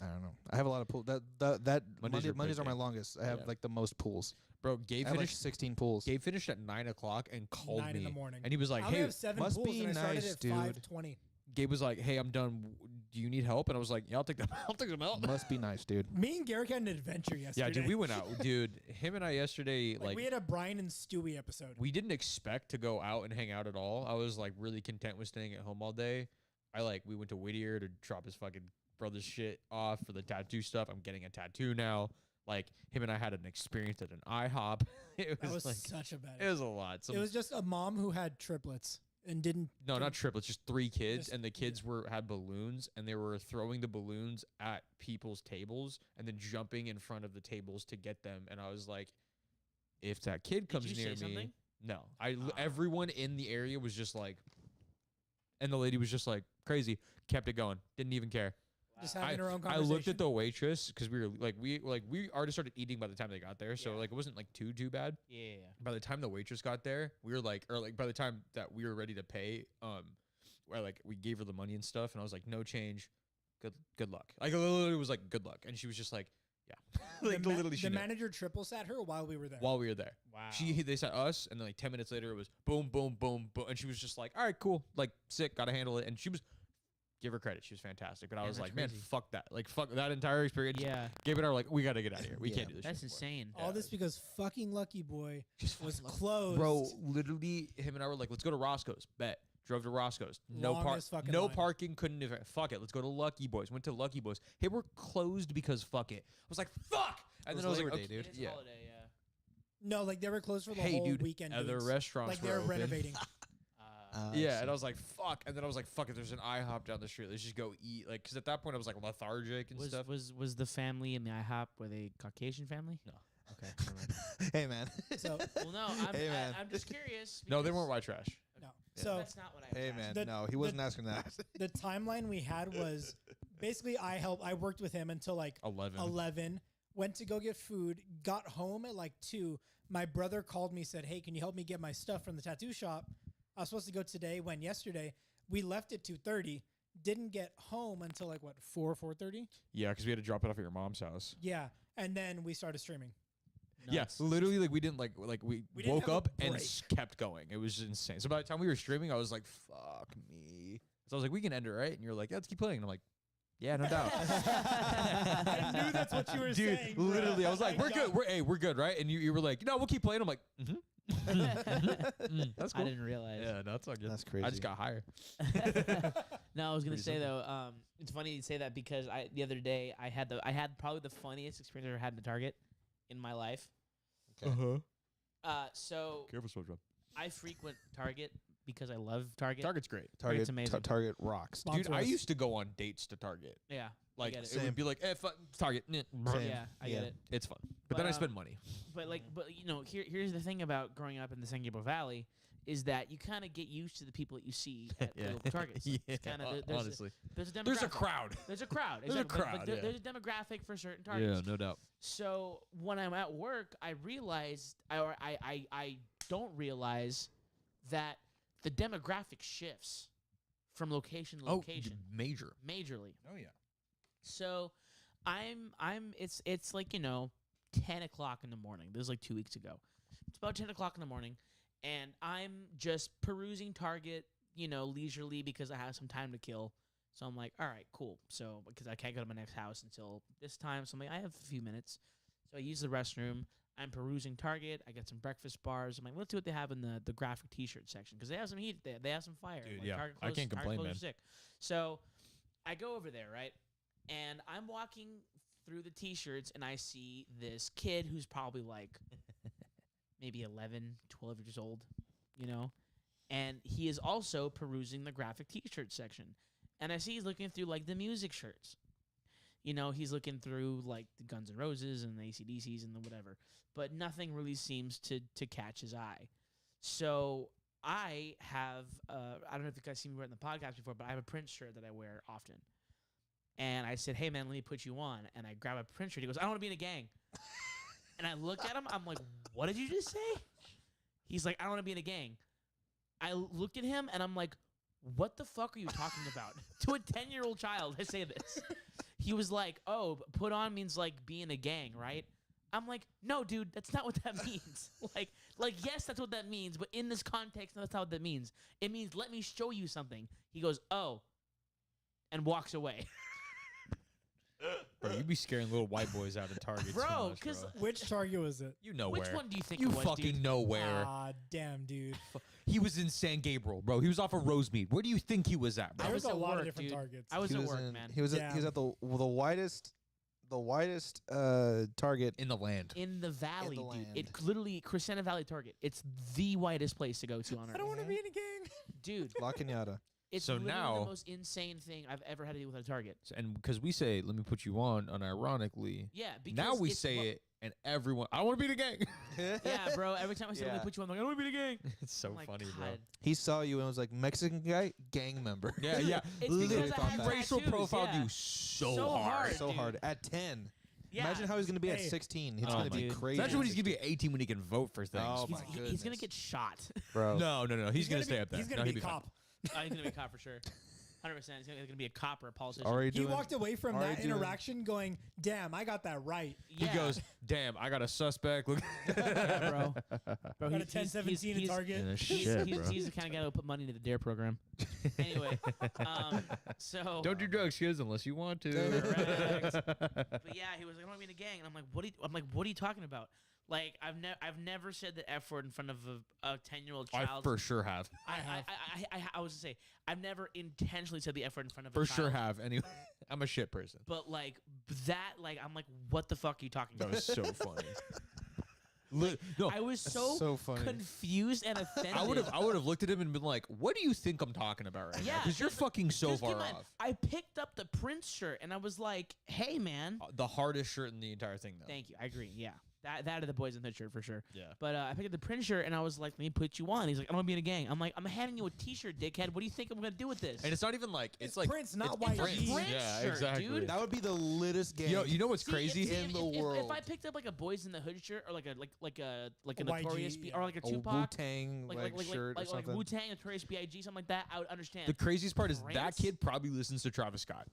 I don't know. I have a lot of pools. Mondays are my crazy. longest. I have Yeah. like the most pools. Bro, Gabe I have like finished. 16 pools. Gabe finished at 9 o'clock and called 9 me, in the morning. and he was like, I only "Hey." have 7 must pools be and I started nice, at dude. 5:20. Gabe was like, "Hey, I'm done. Do you need help?" And I was like, "Yeah, I'll take them. I'll take them out." Must be nice, dude. Me and Garrick had an adventure yesterday. Yeah, dude, we went out, dude. Him and I yesterday, like we had a Brian and Stewie episode. we didn't expect to go out and hang out at all. I was like really content with staying at home all day. We went to Whittier to drop his fucking brother's shit off for the tattoo stuff. I'm getting a tattoo now. Like him and I had an experience at an IHOP. It That was was like such a bad. it was a lot. It was just a mom who had triplets and didn't. No, not triplets, just 3 kids, Just- and the kids had balloons, and they were throwing the balloons at people's tables and then jumping in front of the tables to get them. And I was like, if that kid comes you near say me, something? no. Everyone in the area was just like, and the lady was just like crazy, kept it going, didn't even care. Just having her own I conversation. looked at the waitress because we already started eating by the time they got there, so Yeah. like it wasn't like too bad. Yeah. By the time the waitress got there, we were like, by the time that we were ready to pay, we gave her the money and stuff, and I was like, no change, good luck. Like, I literally was like, good luck, and she was just like, yeah, like literally she the knew. manager triple sat her while we were there. While we were there. Wow. They sat us, and then like 10 minutes later, it was boom, boom, boom, boom, and she was just like, all right, cool, like sick, gotta handle it, and she was. Give her credit, she was fantastic, but I Yeah, was that's like, man, crazy. fuck that, like fuck that entire experience. Yeah. Gabe and I were like, we gotta get out of here. We Yeah. can't do this. That's shit anymore. insane. All this because fucking Lucky Boy Just was fucking closed. Bro, literally, him and I were like, let's go to Roscoe's. Bet. Drove to Roscoe's. Longest fucking No line. parking. Couldn't even. Fuck it. Let's go to Lucky Boys. Went to Lucky Boys. Hey, we're closed because fuck it. I was like, fuck. And It then I was was like, Labor okay, Day, dude. It is yeah. holiday, yeah. No, like they were closed for the Hey, whole dude. weekend. Other dudes. restaurants like were they're open. renovating. Yeah, I and I was see. like, fuck. And then I was like, fuck it. There's an IHOP down the street. Let's just go eat. Like, because at that point I was like lethargic and stuff. Was the family in the IHOP were they Caucasian family? No. Okay. never mind. Hey man. So Well, no, Hey, man. I'm just curious. No, they because- weren't white trash. no. Yeah. So That's not what I was Hey asking. man. The- No, he the- wasn't asking that. the timeline we had was basically I worked with him until like 11. 11, went to go get food, got home at like 2. My brother called me, said, hey, can you help me get my stuff from the tattoo shop? I was supposed to go today, went yesterday. We left at 2:30, didn't get home until like what, 4:30? Yeah, because we had to drop it off at your mom's house. Yeah. And then we started streaming. Yes, literally, like we didn't we We didn't woke have a up and break. kept going. It was insane. So by the time we were streaming, I was like, "Fuck me." So I was like, "We can end it, right?" And you're like, "Yeah, let's keep playing." And I'm like, "Yeah, no doubt." I knew that's what you were Dude, saying. bro. literally, I was like, I "We're got- good. We're good, right?" And you were like, "No, we'll keep playing." I'm like, "Mm-hmm." That's I cool. didn't realize. Yeah, no, that's all good. That's crazy. I just got higher. No, I was gonna Pretty say simple. though, it's funny you say that because the other day I had probably the funniest experience I ever had in a Target in my life. Okay. huh. So Careful, SpongeBob. I frequent Target because I love Target. Target's great. Target's amazing. Target rocks. Dude, Sponsor I us. used to go on dates to Target. Yeah, Like, get it. it would be like, Target. Same. yeah, I get Yeah. it. It's fun. But But, then I um, spend money. But here's the thing about growing up in the San Gabriel Valley is that you kind of get used to the people that you see at the local Targets. Like, it's kinda, honestly. there's a demographic. There's a crowd. There's a crowd. There's a exactly. crowd, There's a demographic for certain Yeah, Targets. no doubt. So when I'm at work, I realized, I don't realize that the demographic shifts from location to location Major. majorly. Oh, yeah. So it's like 10 o'clock in the morning. This is like 2 weeks ago. It's about 10 o'clock in the morning, and I'm just perusing Target, leisurely because I have some time to kill. So I'm like, all right, cool. So because I can't go to my next house until this time, so I'm like, I have a few minutes. So I use the restroom. I'm perusing Target. I get some breakfast bars. I'm like, let's see what they have in the graphic T-shirt section because they have some heat. They have some fire. Dude, Like, yeah. Target I clothes- can't Target complain, clothes man. are sick. So I go over there, right? And I'm walking through the T-shirts, and I see this kid who's probably like maybe 11, 12 years old, and he is also perusing the graphic T-shirt section. And I see he's looking through like the music shirts. He's looking through like the Guns N' Roses and the AC/DCs and the whatever, but nothing really seems to catch his eye. So I have, I don't know if you guys seen me wear it in the podcast before, but I have a Prince shirt that I wear often. And I said, hey, man, let me put you on. And I grab a Prince shirt. He goes, I don't want to be in a gang. And I look at him. I'm like, what did you just say? He's like, I don't want to be in a gang. I looked at him, and I'm like, what the fuck are you talking about? To a 10-year-old child, I say this. He was like, oh, put on means like be in a gang, right? I'm like, no, dude, that's not what that means. like, yes, that's what that means. But in this context, no, that's not what that means. It means let me show you something. He goes, oh, and walks away. Bro, you be scaring little white boys out of Target. Bro, too much, 'cause- bro. Which Target was it? You know Which where. one do you think You it was, fucking dude? know where. Ah, damn, dude. He was in San Gabriel, bro. He was off of Rosemead. Where do you think he was at, bro? There was was a at lot work, of different dude. Targets. I was He at was work, in- man. He was at the widest Target. In the Valley, dude. land. It literally Crescenta Valley Target. It's the whitest place to go to on earth. I don't want to be in a gang. Dude, La Cañada. it's So literally now- the most insane thing I've ever had to deal with at a Target. And because we say, let me put you on, unironically. Yeah, because Now we it's say lo- it, and everyone, I don't want to be in a gang. Yeah, bro. Every time I say let me Yeah. put you on, I'm like, I don't want to be in a gang. It's so I'm like, funny, bro. God. He saw you and was like, Mexican guy, gang member. Yeah, yeah. It's Literally because I thought had that. Racial tattoos, profiled yeah. you so, So hard. hard. So dude. hard. At 10. Yeah. Imagine how he's going to be at Hey. 16. It's Oh going to my be God. crazy. Imagine when he's at going to be 18 when he can vote for things. Oh, He's, my he's gonna goodness. get shot. 16, bro. No. He's going to gonna stay be- up there. He's No, gonna he'll be a fine. cop. He's gonna be a cop for sure. 100%. He's gonna be a cop or a politician. Already He doing. walked away from already that doing- interaction going, damn, I got that right. Yeah. He goes, damn, I got a suspect. Look. Yeah, bro. Bro, Got a he's- 10-17 in Target. Yeah, He's, shit, he's, bro. he's the kind of guy that will put money into the DARE program. Anyway, so Don't do drugs, kids, unless you want to. Correct. But yeah, he was like, I don't want to be in a gang, and I'm like, what are you talking about? Like, I've never said the F word in front of a 10-year-old I child. for sure have. I was gonna say I've never intentionally said the F word in front of For a child. sure have. Anyway, I'm a shit person. But like that, like I'm like, what the fuck are you talking That about? was so funny. No, I was That's so, so funny. confused and offended. I would have looked at him and been like, "What do you think I'm talking about right now? Yeah, Because you're fucking so Just keep far in mind, off." I picked up the Prince shirt and I was like, hey man, The hardest shirt in the entire thing, though. thank you. I agree. Yeah. That are the boys in the shirt for sure. Yeah. But I picked up the Prince shirt and I was like, let me put you on. He's like, I don't want to be in a gang. I'm like, I'm handing you a t-shirt, dickhead. What do you think I'm going to do with this? And it's not even like It's like Prince, not it's YG. It's a Prince Yeah, shirt, exactly. dude. That would be the littest game. You know what's See, crazy? it's- in if- the if- If world. I picked up like a Boys in the Hood shirt or like a A Notorious YG, B or like a a Wu Tupac, Tang shirt or something. Wu Tang, Notorious B.I.G. something like that, I would understand. The craziest part is that Prince? kid probably listens to Travis Scott.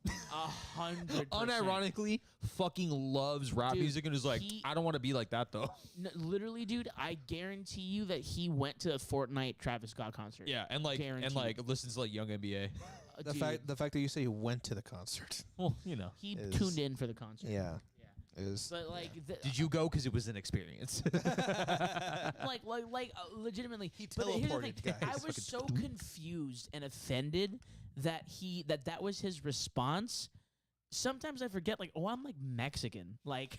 100%. Unironically, fucking loves rap Dude, music and is like, he- I don't want to be like that though. Literally, dude, I guarantee you that he went to a Fortnite Travis Scott concert. Yeah, and like Guaranteed. listens to like Young NBA. The Dude, fact that you say he went to the concert. Well, you know. he is- tuned in for the concert. Yeah. Yeah. Is But like, Did you go because it was an experience? legitimately. He But here's the teleported, thing, I guys. was so confused and offended that that was his response. Sometimes I forget, like, oh, I'm like Mexican. Like,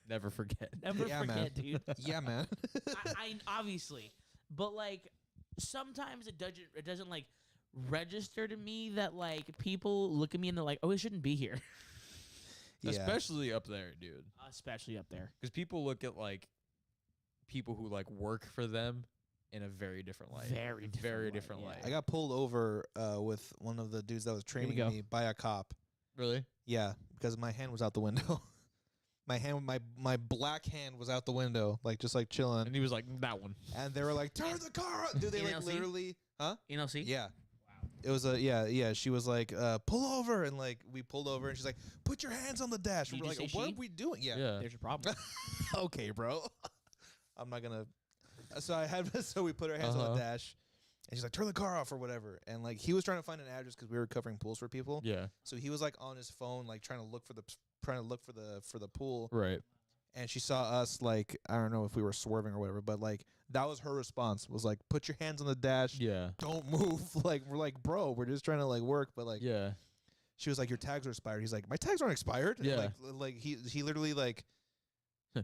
Never forget. never Yeah, forget, man. dude. yeah, man. I obviously, but like, sometimes it doesn't like register to me that like people look at me and they're like, oh, it shouldn't be here. Yeah. Especially up there, dude. Especially up there. Because people look at like people who like work for them in a very different light. Very different light, light. yeah. I got pulled over with one of the dudes that was training go. me by a cop. Really? Yeah, because my hand was out the window. my black hand was out the window, like just like chilling. And he was like, that one. And they were like, "Turn the car on!" Dude, they like NLC? literally, huh? NLC? Yeah. It was yeah. She was like, "Pull over," and like we pulled over, and she's like, "Put your hands on the dash." Did And we're you like, say "What she? are we doing?" Yeah. There's your problem. Okay, bro. I'm not gonna. So I had so we put our hands on the dash, and she's like, "Turn the car off" or whatever. And like he was trying to find an address because we were covering pools for people. Yeah. So he was like on his phone, like trying to look for the pool. Right. And she saw us like, I don't know if we were swerving or whatever, but like that was her response, was like, "Put your hands on the dash. Yeah. Don't move." Like we're like, "Bro, we're just trying to like work," but like Yeah. she was like, "Your tags are expired." He's like, "My tags aren't expired." Yeah. Like he literally like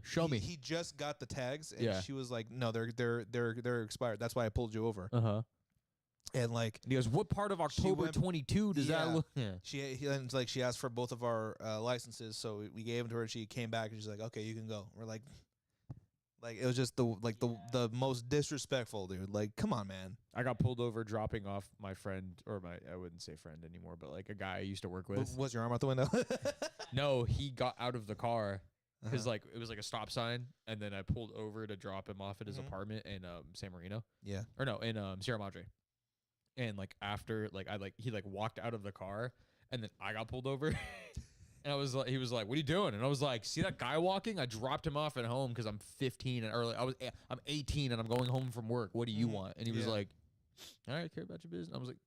Show me. He just got the tags, and Yeah. she was like, "No, they're expired. That's why I pulled you over." Uh-huh. And like And he goes, what part of October went- 22 does that Yeah. look? Yeah. and like she asked for both of our licenses, so we gave them to her. And she came back and she's like, "Okay, you can go." We're like it was just the most disrespectful, dude. Like, come on, man. I got pulled over dropping off my friend, or I wouldn't say friend anymore, but like a guy I used to work with. Was your arm out the window? No, he got out of the car because Uh-huh. like it was like a stop sign, and then I pulled over to drop him off at his Mhm. apartment in San Marino, Yeah. or no, in Sierra Madre. And like after he walked out of the car, and then I got pulled over. And he was like, "What are you doing?" And I was like, "See that guy walking? I dropped him off at home because I'm 15 and I'm 18 and I'm going home from work. What do you Mhm. want?" And he was Yeah. like, "All right, care about your business." And I was like,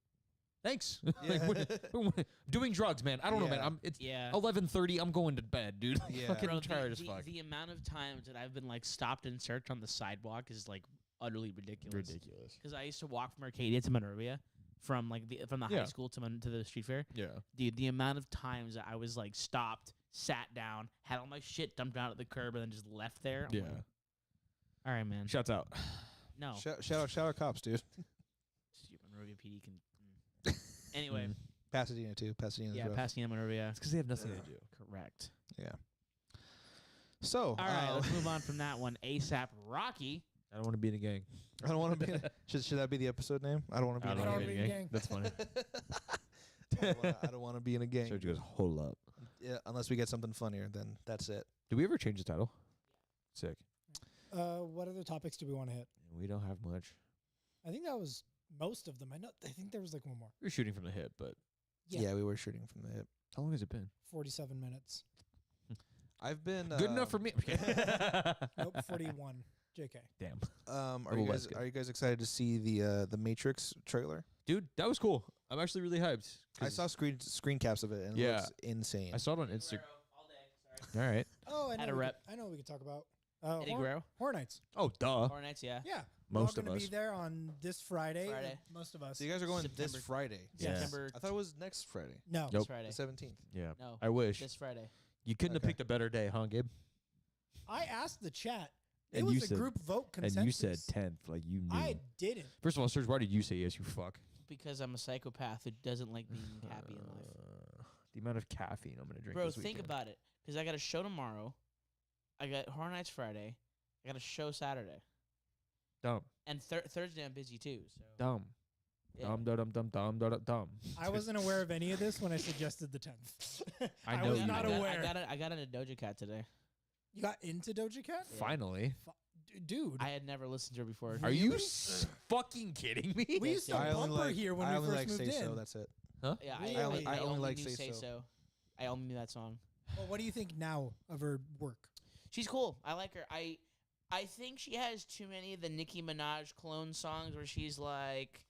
"Thanks." Yeah. Doing drugs, man. I don't know, man. Yeah. It's Yeah. 11:30. I'm going to bed, dude. Yeah. Fucking Bro, tired as fuck. the amount of times that I've been like stopped and searched on the sidewalk is like utterly ridiculous. Ridiculous. Because I used to walk from Arcadia to Monrovia, from the Yeah. high school to the street fair. Yeah. Dude, the amount of times that I was like stopped, sat down, had all my shit dumped out at the curb, and then just left there. I'm Yeah. like, all right, man. Shouts out. No. Shout out cops, dude. Stupid Monrovia PD can. Anyway, Mm. Pasadena too. Pasadena. yeah, Pasadena, Monrovia. It's because they have nothing to do. Correct. So All right, let's move on from that one. ASAP Rocky. I don't want to be in a gang. I don't want to be. Should that be the episode name? I don't want to be. I in don't a want wanna to be be in in a a gang. That's funny. I don't want to be in a gang. So goes, hold up. Yeah, unless we get something funnier, then that's it. Did we ever change the title? Sick. What other topics do we want to hit? We don't have much. I think that was most of them. I think there was like one more. We're shooting from the hip, but Yeah. We were shooting from the hip. how long has it been? 47 minutes. I've been Good enough for me. Nope, 41. JK. Damn. Are Oh, you let's guys go. are you guys excited to see the Matrix trailer? Dude, that was cool. I'm actually really hyped. I 'cause saw screen caps of it and it Yeah. looks insane. I saw it on Instagram. All right. Oh, Had a I rep. know we could talk about. Eddie Guerrero. Horror Nights. Oh, duh. Horror Nights, yeah. Yeah. Most we're of all gonna us. be there on this Friday. Friday. Most of us. so you guys are going this September- Friday. Yeah. September. I thought it was next Friday, No. Nope. This Friday. the 17th. Yeah. No. I wish. This Friday. You couldn't have Okay. picked a better day, huh, Gabe? I asked the chat. It And was you a said- group vote consensus. And you said 10th, like you knew. I didn't. First of all, Serge, why did you say yes, you fuck? Because I'm a psychopath who doesn't like being happy in life. The amount of caffeine I'm going to drink Bro, this think weekend. about it. Because I got a show tomorrow. I got Horror Nights Friday. I got a show Saturday. Dumb. And Thursday I'm busy too. So Dumb. yeah. Dumb, dumb, dumb, dumb, dumb, dumb. I wasn't aware of any of this when I suggested the 10th. I I know was you not didn't. aware. I got into Doja Cat today. You got into Doja Cat? Finally. Dude. I had never listened to her before. Are you Really? fucking kidding me? We used to I bump her here when I we only first like moved Say in. So. That's it. Yeah, Really? I only like knew Say So. I only knew that song. Well, what do you think now of her work? She's cool. I like her. I think she has too many of the Nicki Minaj clone songs where she's like,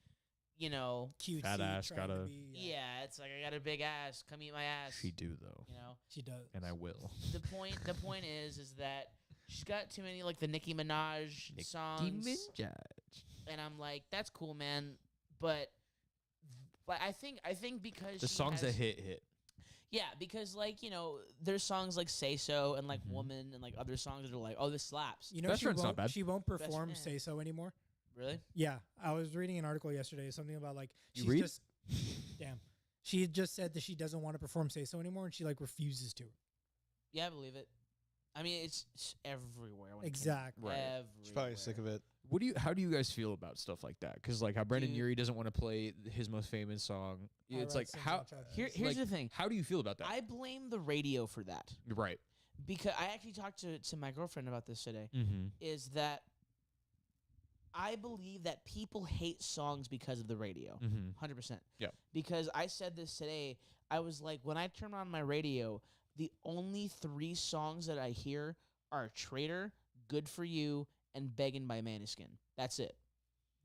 you know, Cutesy. Fat ass, trying to gotta- be, yeah, it's like I got a big ass. Come eat my ass. She do, though. You know. She does. And I will. The point is that she's got too many like the Nicki Minaj songs, and I'm like, that's cool, man. But I think because The she songs has, that hit. yeah, because like there's songs like Say So and like Mhm. Woman and like other songs that are like, oh, this slaps. You know, Best she Friend's not won't, bad. she won't perform Friend. Say So anymore. Really? Yeah, I was reading an article yesterday, something about like You she's read? just damn. She had just said that she doesn't want to perform Say So anymore, and she like refuses to. Yeah, I believe it. I mean, it's everywhere. When Exactly. Right. Everywhere. She's probably sick of it. How do you guys feel about stuff like that? Because like how Brendan Dude. Urie doesn't want to play his most famous song. It's like how Here's like, the thing. how do you feel about that? I blame the radio for that Right. because I actually talked to my girlfriend about this today. Mm-hmm. Is that I believe that people hate songs because of the radio. Mm-hmm. 100%. Yeah. Because I said this today. I was like, when I turn on my radio, the only 3 songs that I hear are Traitor, Good For You, and Beggin' by Maniskin. That's it.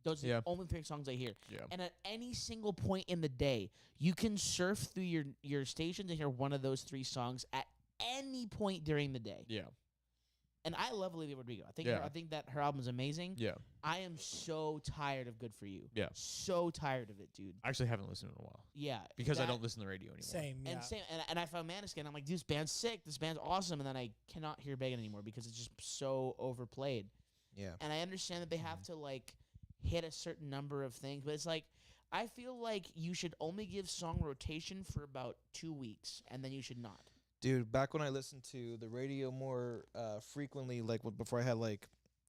Those are Yeah. the only 3 songs I hear. Yeah. And at any single point in the day, you can surf through your stations and hear one of those 3 songs at any point during the day. Yeah. And I love Olivia Rodrigo. I think Yeah. I think that her album is amazing. Yeah. I am so tired of Good For You. Yeah. So tired of it, dude. I actually haven't listened in a while Yeah. because I that- don't listen to the radio anymore. Same. Yeah. And same, and I found Maniskin. I'm like, dude, this band's sick. This band's awesome. And then I cannot hear Beggin' anymore because it's just so overplayed. Yeah. And I understand that they have to like hit a certain number of things, but it's like I feel like you should only give song rotation for about 2 weeks, and then you should not. Dude, back when I listened to the radio more frequently, like before I had like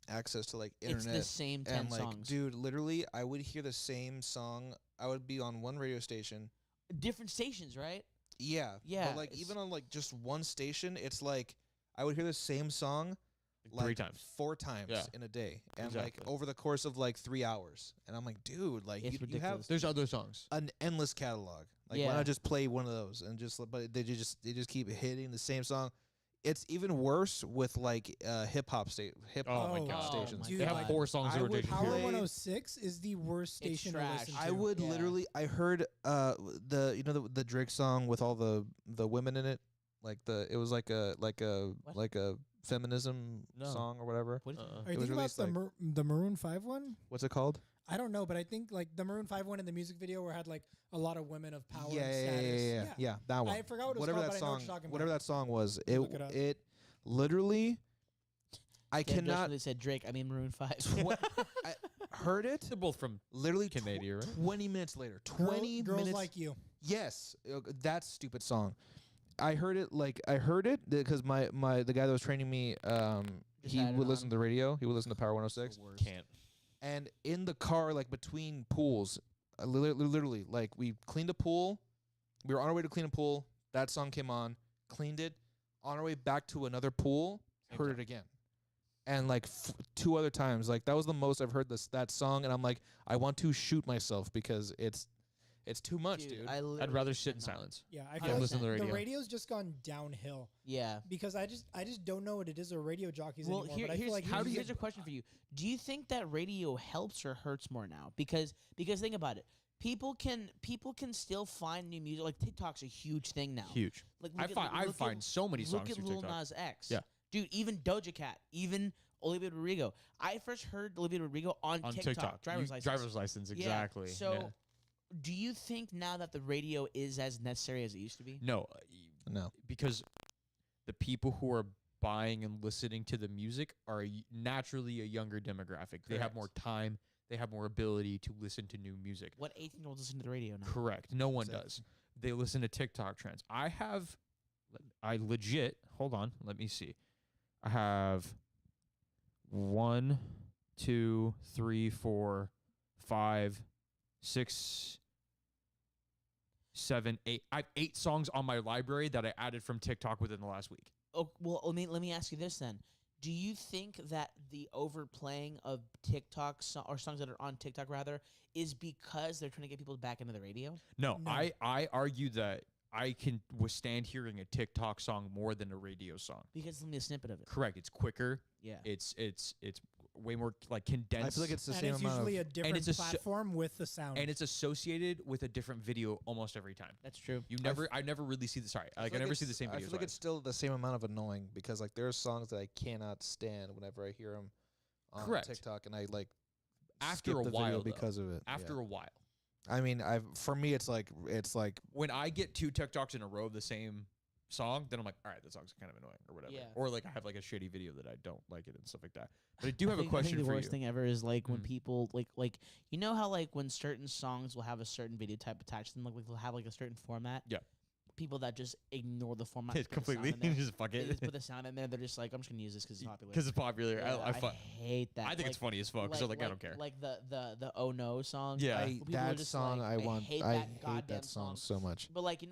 access to like internet, It's the same 10 and like, songs. dude, literally, I would hear the same song. I would be on one radio station. Different stations, right? Yeah, Yeah, But like it's- even on like just one station, it's like I would hear the same song Like 3 like times. 4 times Yeah. in a day, and Exactly. like over the course of like 3 hours. And I'm like, dude, like It's you have ridiculous. There's other songs. an endless catalog. Like why Yeah. not just play one of those and just but they just keep hitting the same song. It's even worse with like hip hop Oh my Oh, god. stations. my Dude, They have like, 4 songs in I would rotation. Power play- 106 is the worst station to trash. listen to. I would Yeah. literally I heard the Drake song with all the women in it. Like it was like a What? feminism No. song or whatever. What is Uh-uh. Are you it was thinking about released, the like- the Maroon 5 one? What's it called? I don't know, but I think like the Maroon 5 one in the music video where it had like a lot of women of power Yeah, and yeah, status. yeah, that one. I forgot what it was Whatever called, that but I know what song, you're talking whatever about. that song was, Look it up. it literally, I Yeah, cannot They said Drake. I mean Maroon 5. I heard it They're both from literally Canada, right? 20 minutes later. Girl- 20 Girls minutes. Like You. Yes, that stupid song. I heard it because the guy that was training me, Just he had it would listen on. to the radio. He would listen to Power 106. Can't. And in the car, like between pools, literally, like we cleaned a pool. We were on our way to clean a pool. That song came on, cleaned it. On our way back to another pool, Same heard time. it again. And like 2 other times, like that was the most I've heard that song. And I'm like, I want to shoot myself because it's too much, dude. I'd rather sit in silence. Yeah, I I feel like listen to the radio. the radio's just gone downhill Yeah. because I just don't know what it is or radio jockeys Well, anymore. But I feel here's, like here's a question for you. Do you think that radio helps or hurts more now? Because think about it. People can still find new music. Like TikTok's a huge thing now. Huge. Like I look at- find I look find at- so many songs Look at through Lil TikTok. Nas X. Yeah. Dude, even Doja Cat, even Olivia Rodrigo. I first heard Olivia Rodrigo on TikTok. Driver's license. Driver's license, Yeah, exactly. So, yeah. do you think now that the radio is as necessary as it used to be? No, No. because the people who are buying and listening to the music are naturally a younger demographic. They have Correct. more time. They have more ability to listen to new music. What 18-year-olds listen to the radio now? Correct. No one Exactly. does. They listen to TikTok trends. I legit, hold on, let me see. I have 1, 2, 3, 4, 5, 6, 7, 8. I have 8 songs on my library that I added from TikTok within the last week. Oh, well, let me ask you this then. Do you think that the overplaying of TikTok or songs that are on TikTok rather is because they're trying to get people back into the radio? No, No. I argue that I can withstand hearing a TikTok song more than a radio song. Because let me a snippet of it. Correct. It's quicker. Yeah. It's way more like condensed. I feel like it's the and same it's amount usually of. a different it's a platform with the sound. and it's associated with a different video almost every time. That's true. I never really see the sorry. I Like feel I never it's- see the same I videos. feel like it's still the same amount of annoying because like there are songs that I cannot stand whenever I hear them on Correct. TikTok, and I like After skip a the while, video though. because of it. after Yeah. a while. I mean, for me, it's like When I get 2 TikToks in a row of the same song, then I'm like, all right, that song's kind of annoying or whatever. Yeah. Or like I have like a shitty video that I don't like it and stuff like that. But I do have a I question think the for worst you. thing ever is like when Mm. people like you know how like when certain songs will have a certain video type attached to them, like they'll have like a certain format. Yeah. People that just ignore the format. It's put the sound completely in there. just fuck They it just put the sound in there. They're just like, I'm just gonna use this because it's popular. because it's popular. Yeah, I hate that. I think it's Like- funny as fuck. So like I don't care. Like the Oh No song. Yeah. People are That just song like, I hate I that hate goddamn that song so much. But like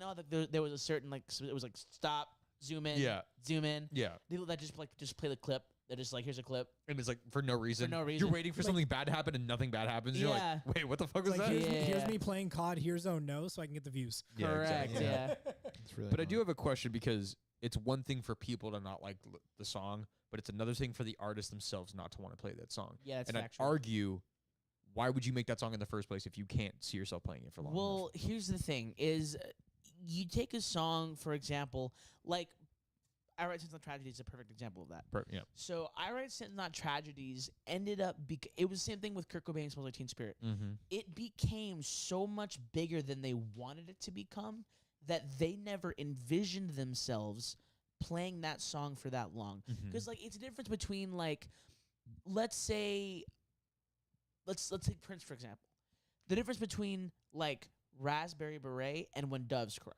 there was a certain like it was like stop, zoom in, Yeah. zoom in. Yeah. People that just play the clip. They're just like, here's a clip. And it's like for no reason. no You're reason. waiting for something bad to happen and nothing bad happens. You're Yeah. like, wait, what the fuck was Like that? here's Yeah. me playing COD. Here's Oh No, so I can get the views. Yeah, Correct. exactly. Yeah. It's really But I do annoying. have a question because it's one thing for people to not like the song, but it's another thing for the artists themselves not to want to play that song. Yeah, that's and I'd factual. argue, why would you make that song in the first place if you can't see yourself playing it for long Well, here's the thing: is you take a song, for example, like "I Write Sins Not Tragedies" is a perfect example of that. Yeah. So "I Write Sins Not Tragedies" ended up it was the same thing with Kurt Cobain's "Smells Like Teen Spirit." Mm-hmm. It became so much bigger than they wanted it to become that they never envisioned themselves playing that song for that long. Because like it's a difference between like, let's say, let's take Prince for example. The difference between like "Raspberry Beret" and "When Doves Cry."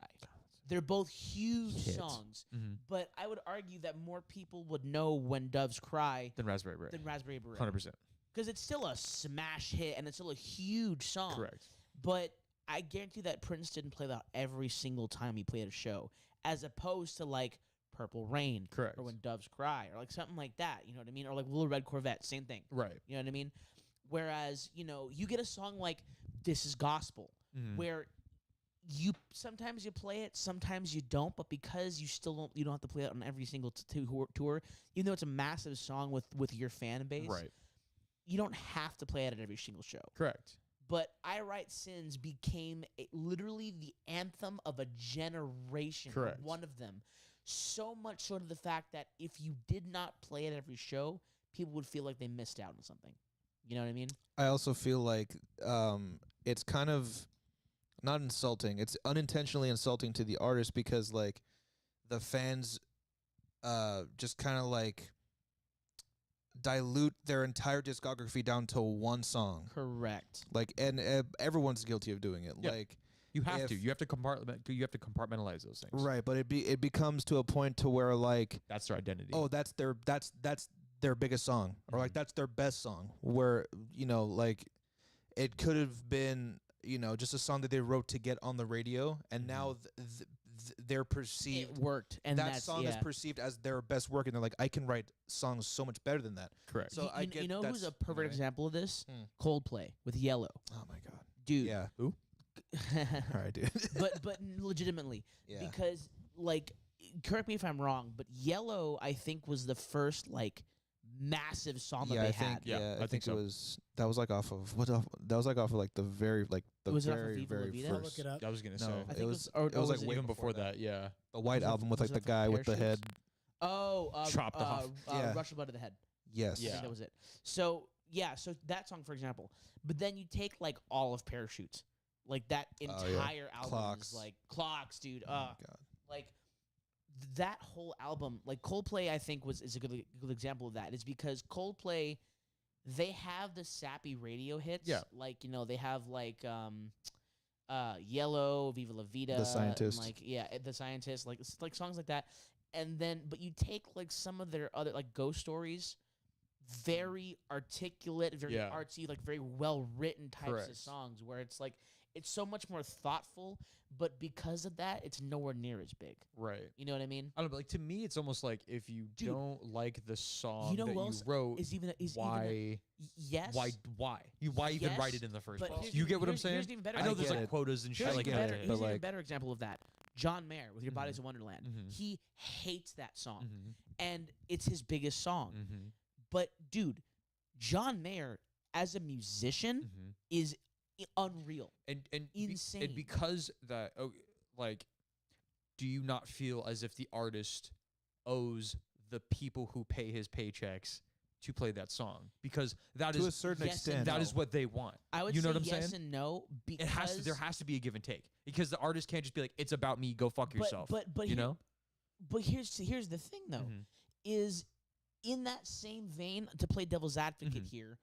They're both huge Hits. songs, Mm-hmm. but I would argue that more people would know "When Doves Cry" Then Raspberry Beret. than "Raspberry Beret" 100%. because it's still a smash hit and it's still a huge song. Correct. But I guarantee that Prince didn't play that every single time he played a show, as opposed to like "Purple Rain" Correct. or "When Doves Cry" or like something like that. You know what I mean? Or like "Little Red Corvette," same thing. Right. You know what I mean? Whereas you get a song like "This Is Gospel," Mhm. where sometimes you play it, sometimes you don't, but because you don't have to play it on every single tour, even though it's a massive song with your fan base, Right. you don't have to play it at every single show. Correct. But "I Write Sins" became literally the anthem of a generation. Correct. One of them. So much so to the fact that if you did not play it every show, people would feel like they missed out on something. You know what I mean? I also feel like it's kind of not insulting. It's unintentionally insulting to the artist because like the fans just kind of like dilute their entire discography down to one song. Correct. Like and everyone's guilty of doing it. Yeah. Like You have to. If- You have to compartmentalize those things. right, but it becomes to a point to where like That's their identity. oh that's their biggest song or like Mhm. that's their best song where like it could have been just a song that they wrote to get on the radio and now they're perceived It worked, and that that's song is yeah. perceived as their best work and they're like I can write songs so much better than that. Correct. So I get you know who's that's- a perfect right? example of this? Hmm. Coldplay with "Yellow," Oh my god. dude. Yeah. Who? All right, dude. but legitimately, yeah. because like, correct me if I'm wrong, but "Yellow" I think was the first like massive song that yeah, they I had. think Yeah, I I think think it so. was that was like off of that was like off of like the very Was it off of very Viva La very Vida? I'll first look it up. I was gonna No, say. I think it it was was, or, it was or like way even before before that. Yeah. the white Was it- album with was like it the off guy of with the head. Parachutes? Oh, Chopped off. Yeah. Rush Above the Head. Yes. I Yeah. think that was it. So so that song, for example. But then you take like all of Parachutes, like that Oh, yeah. entire album Clocks. is like Clocks, dude. Oh my god. Like that whole album, like Coldplay, I think is a good example of that. Is because Coldplay, they have the sappy radio hits. Yeah. Like they have like Yellow, Viva La Vida, and, Scientist. like The Scientist, like songs like that. And then, but you take like some of their other like Ghost Stories, very articulate, very Yeah. artsy, like very well written types Correct. of songs where it's like it's so much more thoughtful, but because of that, it's nowhere near as big. Right. You know what I mean? I don't know, but like to me, it's almost like if you Dude, don't like the song know that who you else wrote, Is even why? yes. Why even write Yes, it in the first But place? here's You an- get what I'm here's- saying? Here's an even better I know I there's get like it. quotas and shit Here's, I like an get even that. better, it, here's but, an even like- better example of that. John Mayer with "Your Body's a Wonderland." Mhm. He hates that song, Mhm. and it's his biggest song. Mhm. But dude, John Mayer as a musician Mhm. is unreal. And Insane. and because that like, do you not feel as if the artist owes the people who pay his paychecks to play that song? Because that To a is certain Yes and extent. that no. is what they want. I would You know say what I'm yes saying? and no It because has to. There has to be a give and take because the artist can't just be like, "It's about me. Go fuck yourself." But you here- know. But here's the thing though, Mhm. is in that same vein to play devil's advocate Mhm. here.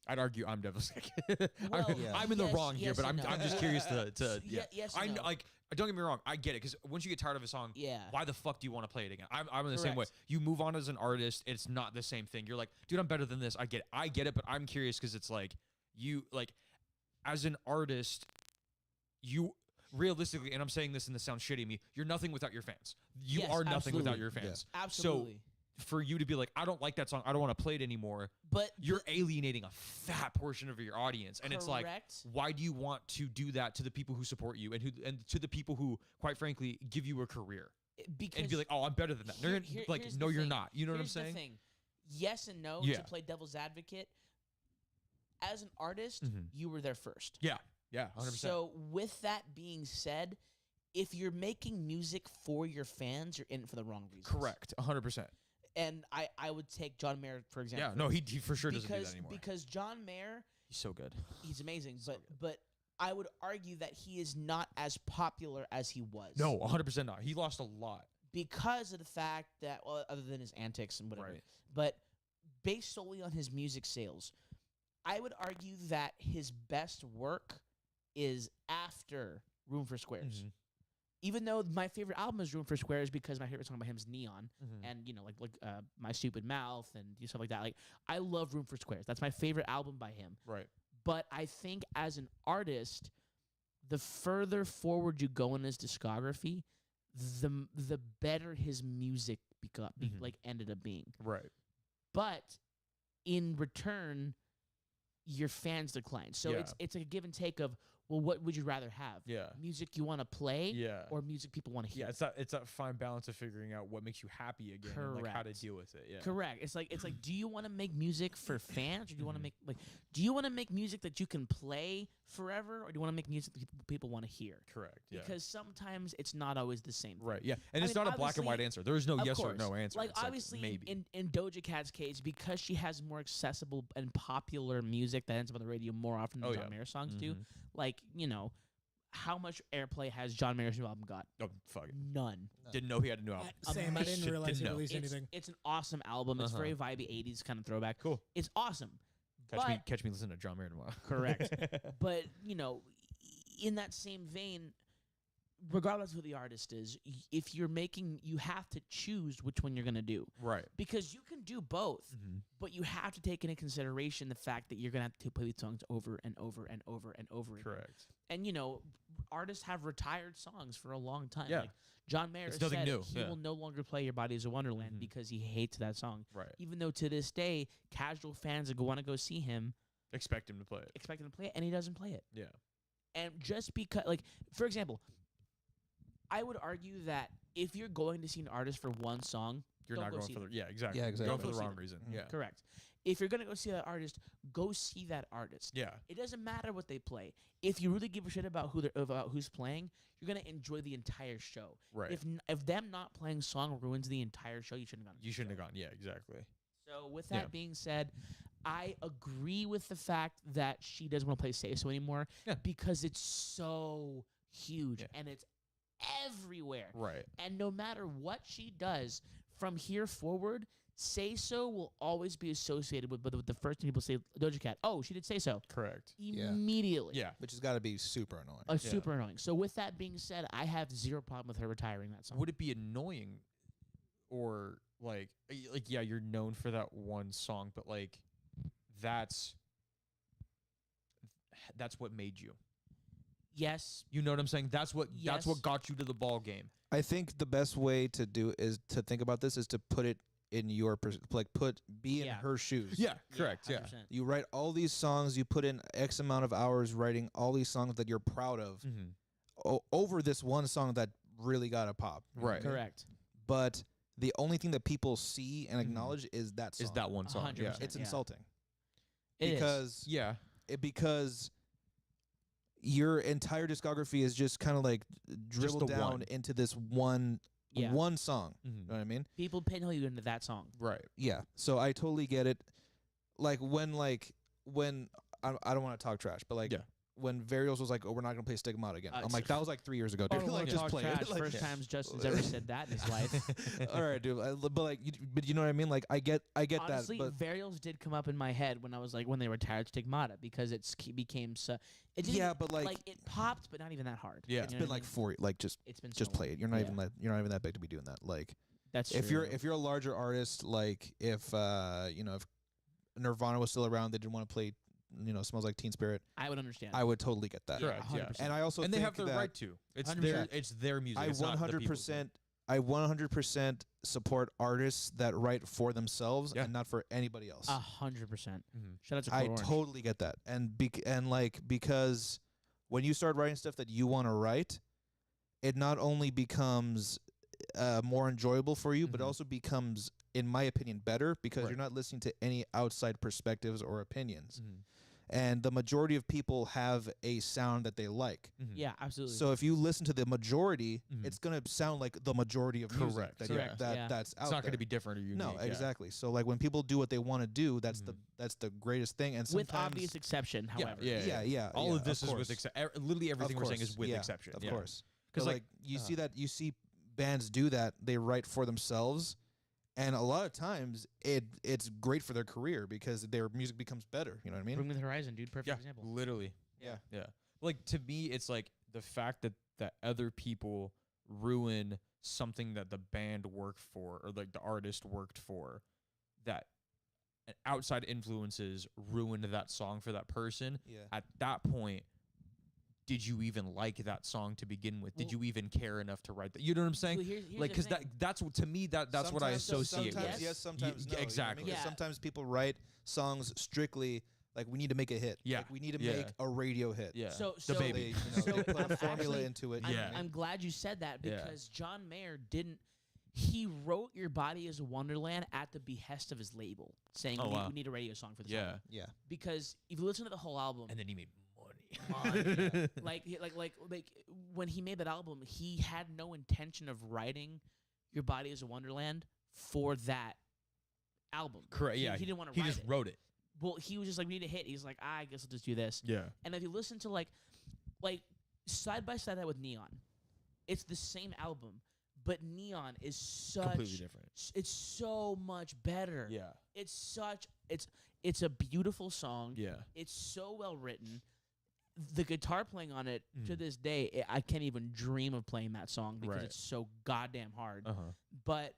I'd argue I'm devil's advocate. Well, I'm in the yes, wrong here, yes but and I'm no. just curious to yeah. Yes I and know, no. like don't get me wrong, I get it because once you get tired of a song, Yeah. why the fuck do you want to play it again? I'm in the same way. Correct. You move on as an artist, it's not the same thing. You're like, dude, I'm better than this. I get it, but I'm curious because it's like you like as an artist, you realistically, and I'm saying this and this sounds shitty to me, you're nothing without your fans. You Yes, are nothing without absolutely. your fans. Absolutely. For you to be like, I don't like that song, I don't want to play it anymore. But You're alienating a fat portion of your audience, and it's like, correct. why do you want to do that to the people who support you and to the people who, quite frankly, give you a career Because and be like, oh, I'm better than that? No, here's the no, you're thing. not. You know what I'm Here's the saying? thing. Yes and no Yeah. to play devil's advocate. As an artist, Mhm. you were there first. Yeah, 100%. So with that being said, if you're making music for your fans, you're in it for the wrong reasons. Correct, 100%. And I would take John Mayer for example. Yeah, no, he for sure doesn't do because that anymore. because John Mayer, He's so good. he's amazing, but I would argue that he is not as popular as he was. No, 100% not. He lost a lot. Because of the fact that, well, other than his antics and whatever, Right. but based solely on his music sales, I would argue that his best work is after Room for Squares. Mhm. Even though my favorite album is Room for Squares because my favorite song by him is Neon, Mhm. and like My Stupid Mouth and stuff like that. Like I love Room for Squares. That's my favorite album by him. Right. But I think as an artist, the further forward you go in his discography, the better his music Mhm. like ended up being. Right. But in return, your fans decline. So Yeah. it's a give and take of, well, what would you rather have? Yeah. Music you want to play Yeah. or music people want to hear? Yeah, it's that fine balance of figuring out what makes you happy again and like how to Correct. deal with it. Yeah. Correct. It's like do you want to make music for fans, or do you want to make do you want to make music that you can play forever, or do you want to make music that people want to hear? Correct. Yeah. Because sometimes it's not always the same thing. Right. Yeah. And I it's mean, not a black and white obviously- answer. There is no Of yes or course. no answer. Like It's obviously maybe. in Doja Cat's case, because she has more accessible and popular music that ends up on the radio more often than Oh, John yeah. Mayer songs do. Mhm. Like, how much airplay has John Mayer's new album got? Oh fuck it. None. Didn't know he had a new album. Same. I didn't Shit, realize he know. released It's, anything. it's an awesome album. It's Uh-huh. very vibey 80s kind of throwback. Cool. It's awesome. Catch me listening to John Mayer tomorrow. Correct. But, in that same vein, regardless of who the artist is, if you're making, you have to choose which one you're going to do. Right. Because you can do both, Mhm. but you have to take into consideration the fact that you're going to have to play these songs over and over and over and over again. Correct. And, artists have retired songs for a long time. Yeah. Like John Mayer It's said nothing new, he yeah. will no longer play Your Body is a Wonderland Mhm. because he hates that song. Right. Even though to this day, casual fans that want to go see him Expect him to play it. expect him to play it, and he doesn't play it. Yeah. And just because, for example, I would argue that if you're going to see an artist for one song, You're don't not go going see for the them. exactly. Yeah, exactly. Going for Go the see wrong them. reason. Mhm. Yeah. Correct. If you're gonna go see that artist, go see that artist. Yeah. It doesn't matter what they play. If you really give a shit about who's playing, you're gonna enjoy the entire show. Right. If them not playing song ruins the entire show, you shouldn't have gone. to You the shouldn't have show. gone. Yeah. Exactly. So with Yeah. that being said, I agree with the fact that she doesn't want to play Say So anymore Yeah. because it's so huge Yeah. and it's everywhere. Right. And no matter what she does from here forward, Say So will always be associated with the first thing people say, Doja Cat. Oh, she did Say So. Correct. Yeah. Immediately. Yeah. Which has got to be super annoying. Super annoying. So with that being said, I have zero problem with her retiring that song. Would it be annoying, or yeah, you're known for that one song, but that's what made you. Yes. You know what I'm saying? That's what Yes. got you to the ball game. I think the best way to do is to think about this is to put it in your be in Yeah. her shoes. Yeah. Correct. Yeah. 100%. You write all these songs, you put in X amount of hours writing all these songs that you're proud of Mm-hmm. over this one song that really got a pop. you know what I Right. mean? Correct. But the only thing that people see and acknowledge is that song. Is that one song? 100%. Yeah. It's Yeah. insulting. It is. because Yeah. because your entire discography is just kind of dribbled the down one. into this one Yeah. one song. Mm-hmm. You know what I mean? People pinhole you into that song. Right. Yeah. So I totally get it. When I don't want to talk trash, but Yeah. when Varials was like, "Oh, we're not gonna play Stigmata again." I'm it's like, that was like 3 years ago, dude. Like, Like, just play trash. it. Like, First times Justin's ever said that in his life. all right, dude. But like, but you know what I mean? Like, I get Honestly, that. But Varials did come up in my head when I was like when they retired Stigmata because became so. It didn't, yeah, but like, it popped, but not even that hard. Yeah. You it's know been what I like mean? 4. Like, just It's been just so play long. it. You're not Yeah. even that big to be doing that. Like, That's if true. you're a larger artist, like if if Nirvana was still around, they didn't want to play, Smells Like Teen Spirit, I would understand. I would totally get that. Yeah, Correct, yeah. 100%. And I also And they think have the that right to. It's 100%. their music. I It's not the people's. 100% support artists that write for themselves Yeah. and not for anybody else. 100%. Mhm. Shout out to I Code Orange. totally get that. And because when you start writing stuff that you want to write, it not only becomes more enjoyable for you, but Mhm. also becomes, in my opinion, better because Right. you're not listening to any outside perspectives or opinions. Mhm. And the majority of people have a sound that they like. Mhm. Yeah, absolutely. So if you listen to the majority, Mhm. it's gonna sound like the majority of music Correct, that, yeah. that's out It's not going to there. be different or unique. No, yeah. exactly. So like when people do what they want to do, that's Mhm. that's the greatest thing. And with sometimes, obvious exception, Yeah, however. yeah, All yeah, of this is course. with literally everything Of we're saying course, is with yeah, exception. of yeah. course. 'Cause, Because like, you see bands do that. They write for themselves, and a lot of times it's great for their career because their music becomes better. You know what I mean? Bring Me the Horizon, dude. Perfect Yeah, example. literally. Yeah. Yeah. Like to me, it's like the fact that other people ruin something that the band worked for or like the artist worked for, that outside influences ruined that song for that person. Yeah. At that point, did you even like that song to begin with? Did Well- you even care enough to write that? You know what I'm saying? Well, here's Like, the because thing. that's what to me that's what I associate Sometimes with. yes, sometimes no. You know what I mean? exactly. 'Cause Yeah. sometimes people write songs strictly like we need to make a hit. Yeah. Like we need to Yeah. make a radio hit. Yeah. So- the so- So baby. they put I'm a formula actually- into it. I'm, you know what I I'm mean? glad you said that Yeah. because John Mayer didn't. He wrote Your Body Is a Wonderland at the behest of his label, saying Oh, wow. we need a radio song for this Yeah. album. Yeah. Because if you listen to the whole album, And then he made money. like when he made that album, he had no intention of writing Your Body Is a Wonderland for that album. Correct. He- Yeah. he didn't wanna He write just it. wrote it. Well, he was just like, we need a hit. He's like, I guess I'll just do this. Yeah. And if you listen to like side by side that with Neon, it's the same album, but Neon is Completely different. it's so much better. Yeah. It's a beautiful song. Yeah. It's so well written. The guitar playing on it to Mhm. this day, I can't even dream of playing that song because Right. it's so goddamn hard. Uh-huh. But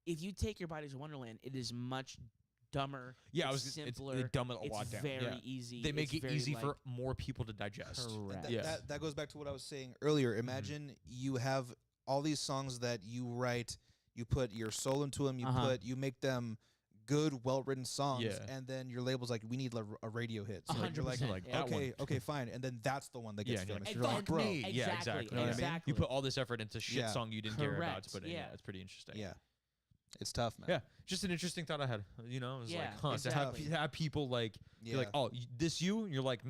if you take Your Body's a Wonderland, it is much dumber. Yeah, it's it's simpler. they dumb it a it's lot down. very Yeah. easy. They make it's it very, easy like, for more people to digest. correct. Yeah. That goes back to what I was saying earlier. Imagine you have all these songs that you write, you put your soul into them, you make them good, well-written songs, Yeah. and then your label's like, we need a radio hit. So like, you're like, 100%, like, yeah. that one. okay, fine, and then that's the one that gets Yeah, and famous. you're You're like, like, bro, me. Yeah, exactly. Exactly. You know what I mean? Exactly. You put all this effort into shit Yeah. song you didn't care about Correct, to put in. yeah. Yeah, it's pretty interesting. yeah, it's tough, man. Yeah, just an interesting thought I had. You know, it was Yeah, like, huh, exactly. to have people like, Yeah. you're like, oh, this you? And you're like,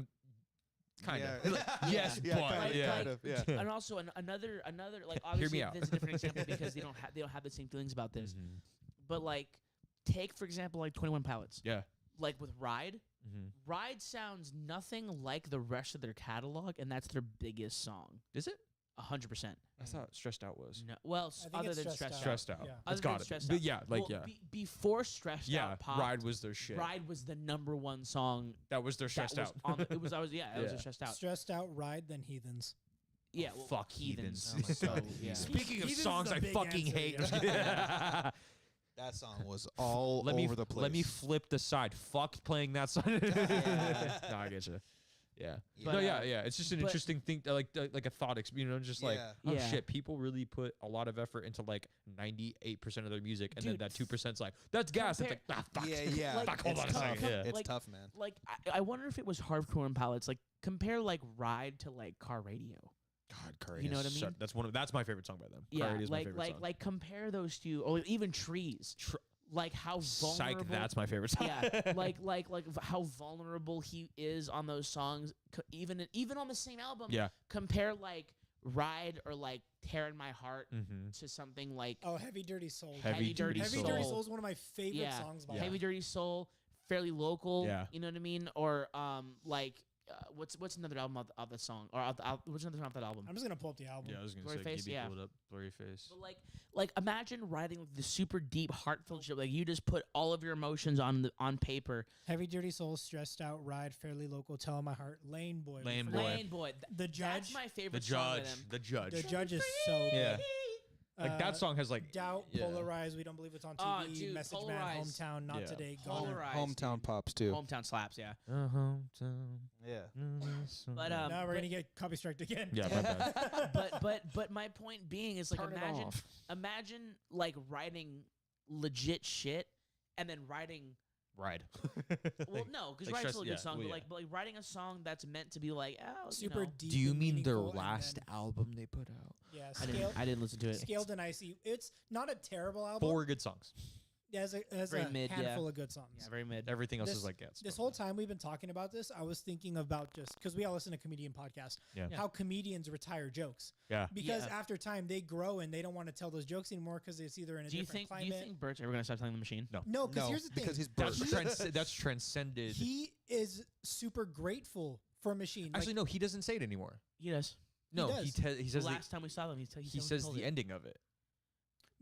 kind of. Yeah. Yes, Yeah, but kind of, yeah. kind of, yeah. And also another like Hear me obviously out. there's a different example because they don't have the same feelings about this. Mhm. But like take for example like 21 Pilots. Yeah. Like with Ride. Mm-hmm. Ride sounds nothing like the rest of their catalog, and that's their biggest song. Is it? 100%. I thought Stressed Out was. No, well, I think other it's than Stressed Out. Stressed Out. Yeah. Other It's than got it. Stressed But Out. yeah, like, Well, yeah. Before Stressed Yeah, Out popped, Ride was their shit. Ride was the number one song. That was their That Stressed was Out. on it was it Yeah. was a Stressed Out. Stressed Out, Ride, then Heathens. Yeah, Oh, well, fuck Heathens. Heathens. Oh my God, yeah. Speaking of Heathens is songs a I big fucking answer, hate. yeah. I'm just kidding. That song was all let me over the place. let me flip the side. Fuck playing that song. No, I get you. Yeah. But, No, yeah. It's just an but- interesting thing, like a thought, just like, Yeah. oh Yeah. shit, people really put a lot of effort into like 98% of their music, and Dude, then that 2%'s like, that's gas. It's compare- like, fuck. Yeah. Like, Fuck, hold it's on a tough. second. Yeah. It's Like- tough, man. Like I wonder if it was hard for 21 Pilots. Like compare like Ride to like Car Radio. God, Curry. You know what I mean? That's my favorite song by them. Yeah, Curry is my like favorite like song. like compare those two, or even Trees. Like how vulnerable. Psych, that's my favorite song. Yeah, like how vulnerable he is on those songs. Even on the same album. Yeah. Compare like Ride or like Tear in My Heart Mm-hmm. to something like Oh, Heavy Dirty Soul. Heavy Dirty Heavy Soul. Dirty Soul is one of my favorite Yeah. songs by Yeah. them. Heavy Dirty Soul, fairly local. Yeah. You know what I mean? Or like what's another album of the song or what's another song off that album? I'm just gonna pull up the album. Yeah, I was gonna Blurry say, Face, keep yeah. pull it up. Blurry Face. But like imagine writing like the super deep, heartfelt shit. Like you just put all of your emotions on paper. Heavy Dirty Soul, Stressed Out, Ride, Fairly Local, Tell My Heart, Lane Boy. Lane We Boy. forgot- Lane Boy. The Judge. That's my The favorite song of Judge. them. The Judge. The Judge is so good. Yeah. Like that Uh, song has like Doubt, yeah. Polarized, We Don't Believe It's on TV, Oh, dude, Message Man, Polarized. Hometown, Not Yeah. Today, Gone. Polarized, Hometown dude. pops too. Hometown slaps, yeah. Hometown. Yeah. But Now we're gonna get copy striked again. Yeah, my bad. but my point being is like Turn it off. imagine like writing legit shit and then writing Ride. well no because like Ride's still a stress- good song well, but like writing a song that's meant to be like Super you know, deep. Do you and mean their meaningful, and last then- album they put out? Yeah, I didn't listen to it. Scaled and Icy. It's not a terrible album. 4 good songs. It has Very a mid, yeah. handful of good songs. Yeah, very mid. Everything else This- is like, yeah. it's This fine. whole time we've been talking about this, I was thinking about just because we all listen to comedian podcasts, Yeah. how comedians retire jokes. Yeah. Because Yeah. after time they grow and they don't want to tell those jokes anymore because it's either in a Do you different think climate. Bert's ever gonna stop telling the machine? No. No, because No, here's the thing. because he's That's, Bert. that's transcended. he is super grateful for Machine. Actually, no, he doesn't say it anymore. He does. No, does. he says The last time we saw them, he says told the it. ending of it.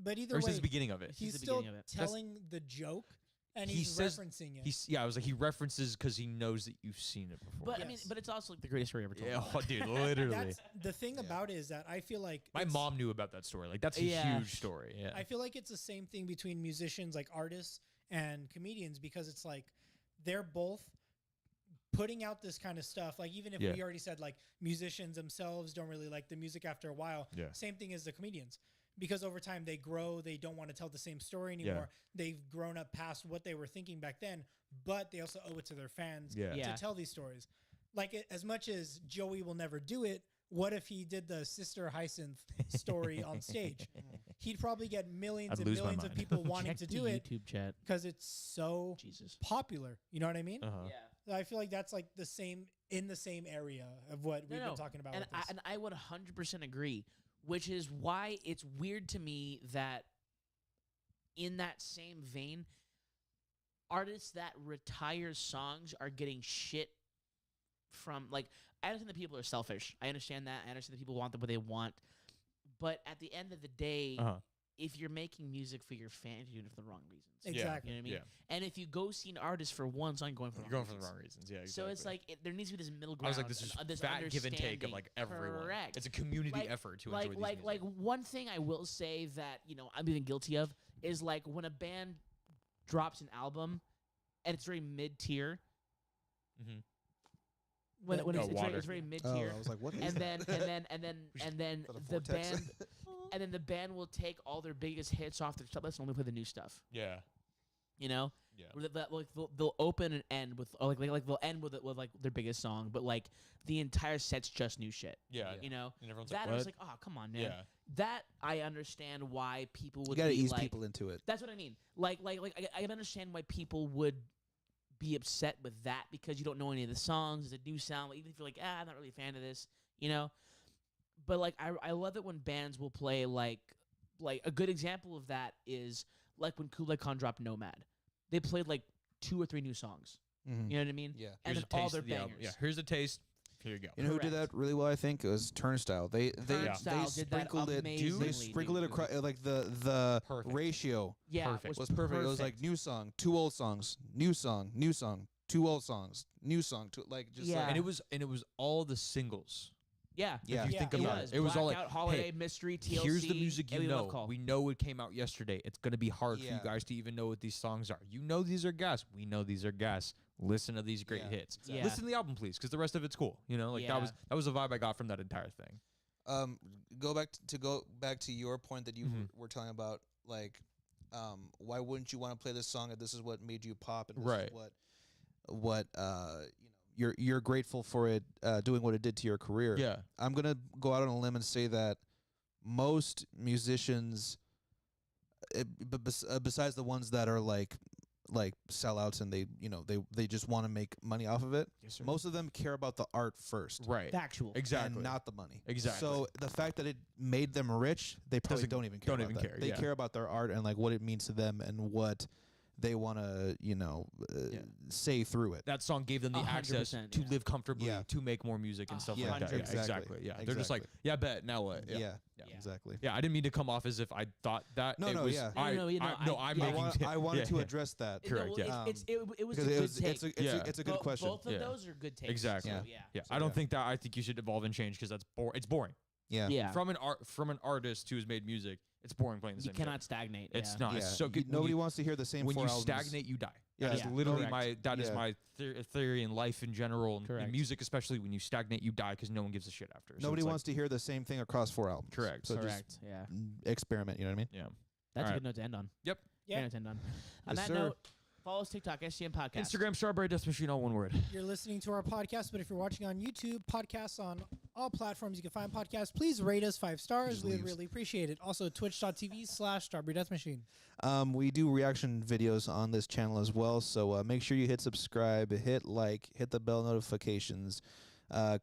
but either Or he says way, the beginning of it. He- he's the still beginning of it. telling the joke and He he's says- referencing it. I was like, he references because he knows that you've seen it before. But I mean, Yes. but it's also like the greatest story ever told. yeah, oh, dude, literally. That's the thing about it is that I feel like My it's- mom knew about that story. Like, that's a Yeah. huge story. Yeah. I feel like it's the same thing between musicians, like artists and comedians, because it's like they're both putting out this kind of stuff. Like even if Yeah. we already said like musicians themselves don't really like the music after a while, Yeah. same thing as the comedians. Because over time they grow, they don't want to tell the same story anymore. They've grown up past what they were thinking back then, but they also owe it to their fans Yeah. Yeah. to tell these stories. Like as much as Joey will never do it, what if he did the Sister Hyacinth story on stage? He'd probably get millions I'd and lose my millions of mind. people wanting to Check do the it YouTube chat. because it's so Jesus. popular. You know what I mean? Uh-huh. Yeah. I feel like that's like the same in the same area of what we've been talking about. And with this. I would 100% agree, which is why it's weird to me that in that same vein, artists that retire songs are getting shit from like. I understand that people are selfish. I understand that. I understand that people want what they want, but at the end of the day, Uh-huh. if you're making music for your fans, you're doing it for the wrong reasons. Exactly. You know what I mean? Yeah. And if you go see an artist for one song, you're going for the You're wrong going for the reasons. wrong reasons. Yeah, exactly. So it's like there needs to be this middle ground. I was like, this is and, this fat give and take of understanding. like everyone. Correct. It's a community Like- effort to like enjoy these like music. like one thing I will say that I'm even guilty of is like when a band drops an album and it's very mid tier. Mhm. When Oh, it's, water. it's very mid Oh, tier. I was like, what is and that? then Is that a the vortex? band and then the band will take all their biggest hits off their stuff list and only play the new stuff. Yeah. You know, Yeah. Where like they'll open and end with or like they'll end with like their biggest song, but like the entire set's just new shit. Yeah. You know, And everyone's that like, I was what? like, oh come on, man. Yeah. That I understand why people You would. gotta be ease like, people into it. That's what I mean. Like I can understand why people would be upset with that because you don't know any of the songs. It's a new sound. Like, even if you're like, I'm not really a fan of this, you know. But like I love it when bands will play like a good example of that is like when Kool-Aid Khan dropped Nomad. They played like 2 or 3 new songs. Mhm. You know what I mean? Yeah. And Here's then a all taste their of the album. bangers. Yeah. Here's a taste. Here you go. You know who did Correct. that really well? I think it was Turnstile. They Turnstile did that sprinkled it. amazingly, They sprinkled dude. it across like the Perfect. ratio Yeah, Perfect. was perfect. It was like new song, 2 old songs, new song, 2 old songs, new song, like just Yeah. like, And it was all the singles. yeah. Yeah. If you Yeah. think It about was. it, it was all like, Blackout, Holiday, hey, Mystery, TLC. here's the music you Alien Love know. Call. We know it came out yesterday. It's gonna be hard for Yeah. you guys to even know what these songs are. You know these are gas. We know these are gas. Listen to these great Yeah, hits. exactly. Listen to the album, please, because the rest of it's cool. You know, like Yeah. that was the vibe I got from that entire thing. go back to your point that you Mhm. were telling about, like, why wouldn't you want to play this song if this is what made you pop and this Right. is what you're grateful for it doing what it did to your career. Yeah. I'm gonna go out on a limb and say that most musicians, besides the ones that are like sellouts and they just want to make money off of it, Yes, sir. most of them care about the art first. Right. Factual. Exactly. And not the money. Exactly. So the fact that it made them rich, they probably Doesn't- don't even care. don't about even that. care, They yeah. care about their art and like what it means to them and what they want to, say through it. That song gave them the access 100%, to yeah. live comfortably, Yeah. to make more music and stuff Yeah, like that. Yeah, 100%. exactly. Yeah, they're just like, Exactly. yeah, bet. Now what? Yeah, Yeah. exactly. Yeah, I didn't mean to come off as if I thought that. No, it no, was, yeah. No, no, you know, I'm yeah. making. I wanted yeah, to yeah. address that. Correct, Well, yeah. it was Because a it good was, take. it's a good question. Both of Yeah. those are good takes. Exactly. So, Yeah. yeah. Yeah, So, I don't think that. I think you should evolve and change because that's it's boring. Yeah. Yeah. From an artist who's made music, it's boring playing the You same. shit. cannot stagnate. It's yeah. not. It's Yeah. so good. Nobody wants to hear the same When four you albums. stagnate, you die. Yeah. That is Yeah. literally Correct. that is Yeah. my theory in life in general, and in Correct. music especially. When you stagnate, you die because no one gives a shit after. So Nobody it's like- wants to hear the same thing across 4 albums. Correct. So Correct. Yeah. just experiment. You know what I mean? Yeah. That's a Alright. good note to end on. Yep. Great Yeah. note to end on. On Yes, that sir. note, follow us TikTok, SDM Podcast. Instagram Strawberry Death Machine, all one word. You're listening to our podcast, but if you're watching on YouTube, podcasts on all platforms you can find podcasts, please rate us 5 stars. Just We would leaves. really appreciate it. Also, twitch.tv/Strawberry Death Machine. We do reaction videos on this channel as well, so make sure you hit subscribe, hit like, hit the bell notifications,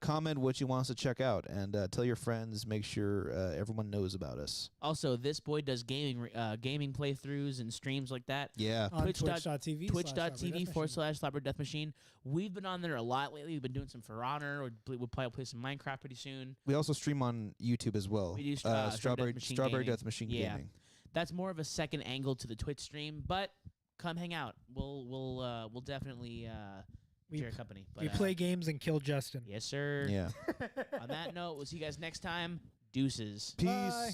comment what you want us to check out, and tell your friends. Make sure everyone knows about us. Also, this boy does gaming playthroughs and streams like that. Yeah. On Twitch.tv twitch.tv/Strawberry /Slapper Death Machine. We've been on there a lot lately. We've been doing some For Honor. We'll probably play some Minecraft pretty soon. We also stream on YouTube as well. We do Strawberry Strawberry Death Machine Yeah. Gaming. That's more of a second angle to the Twitch stream, but come hang out. We'll definitely We share company. But, We play games and kill Justin. Yes, sir. Yeah. On that note, we'll see you guys next time. Deuces. Peace. Bye.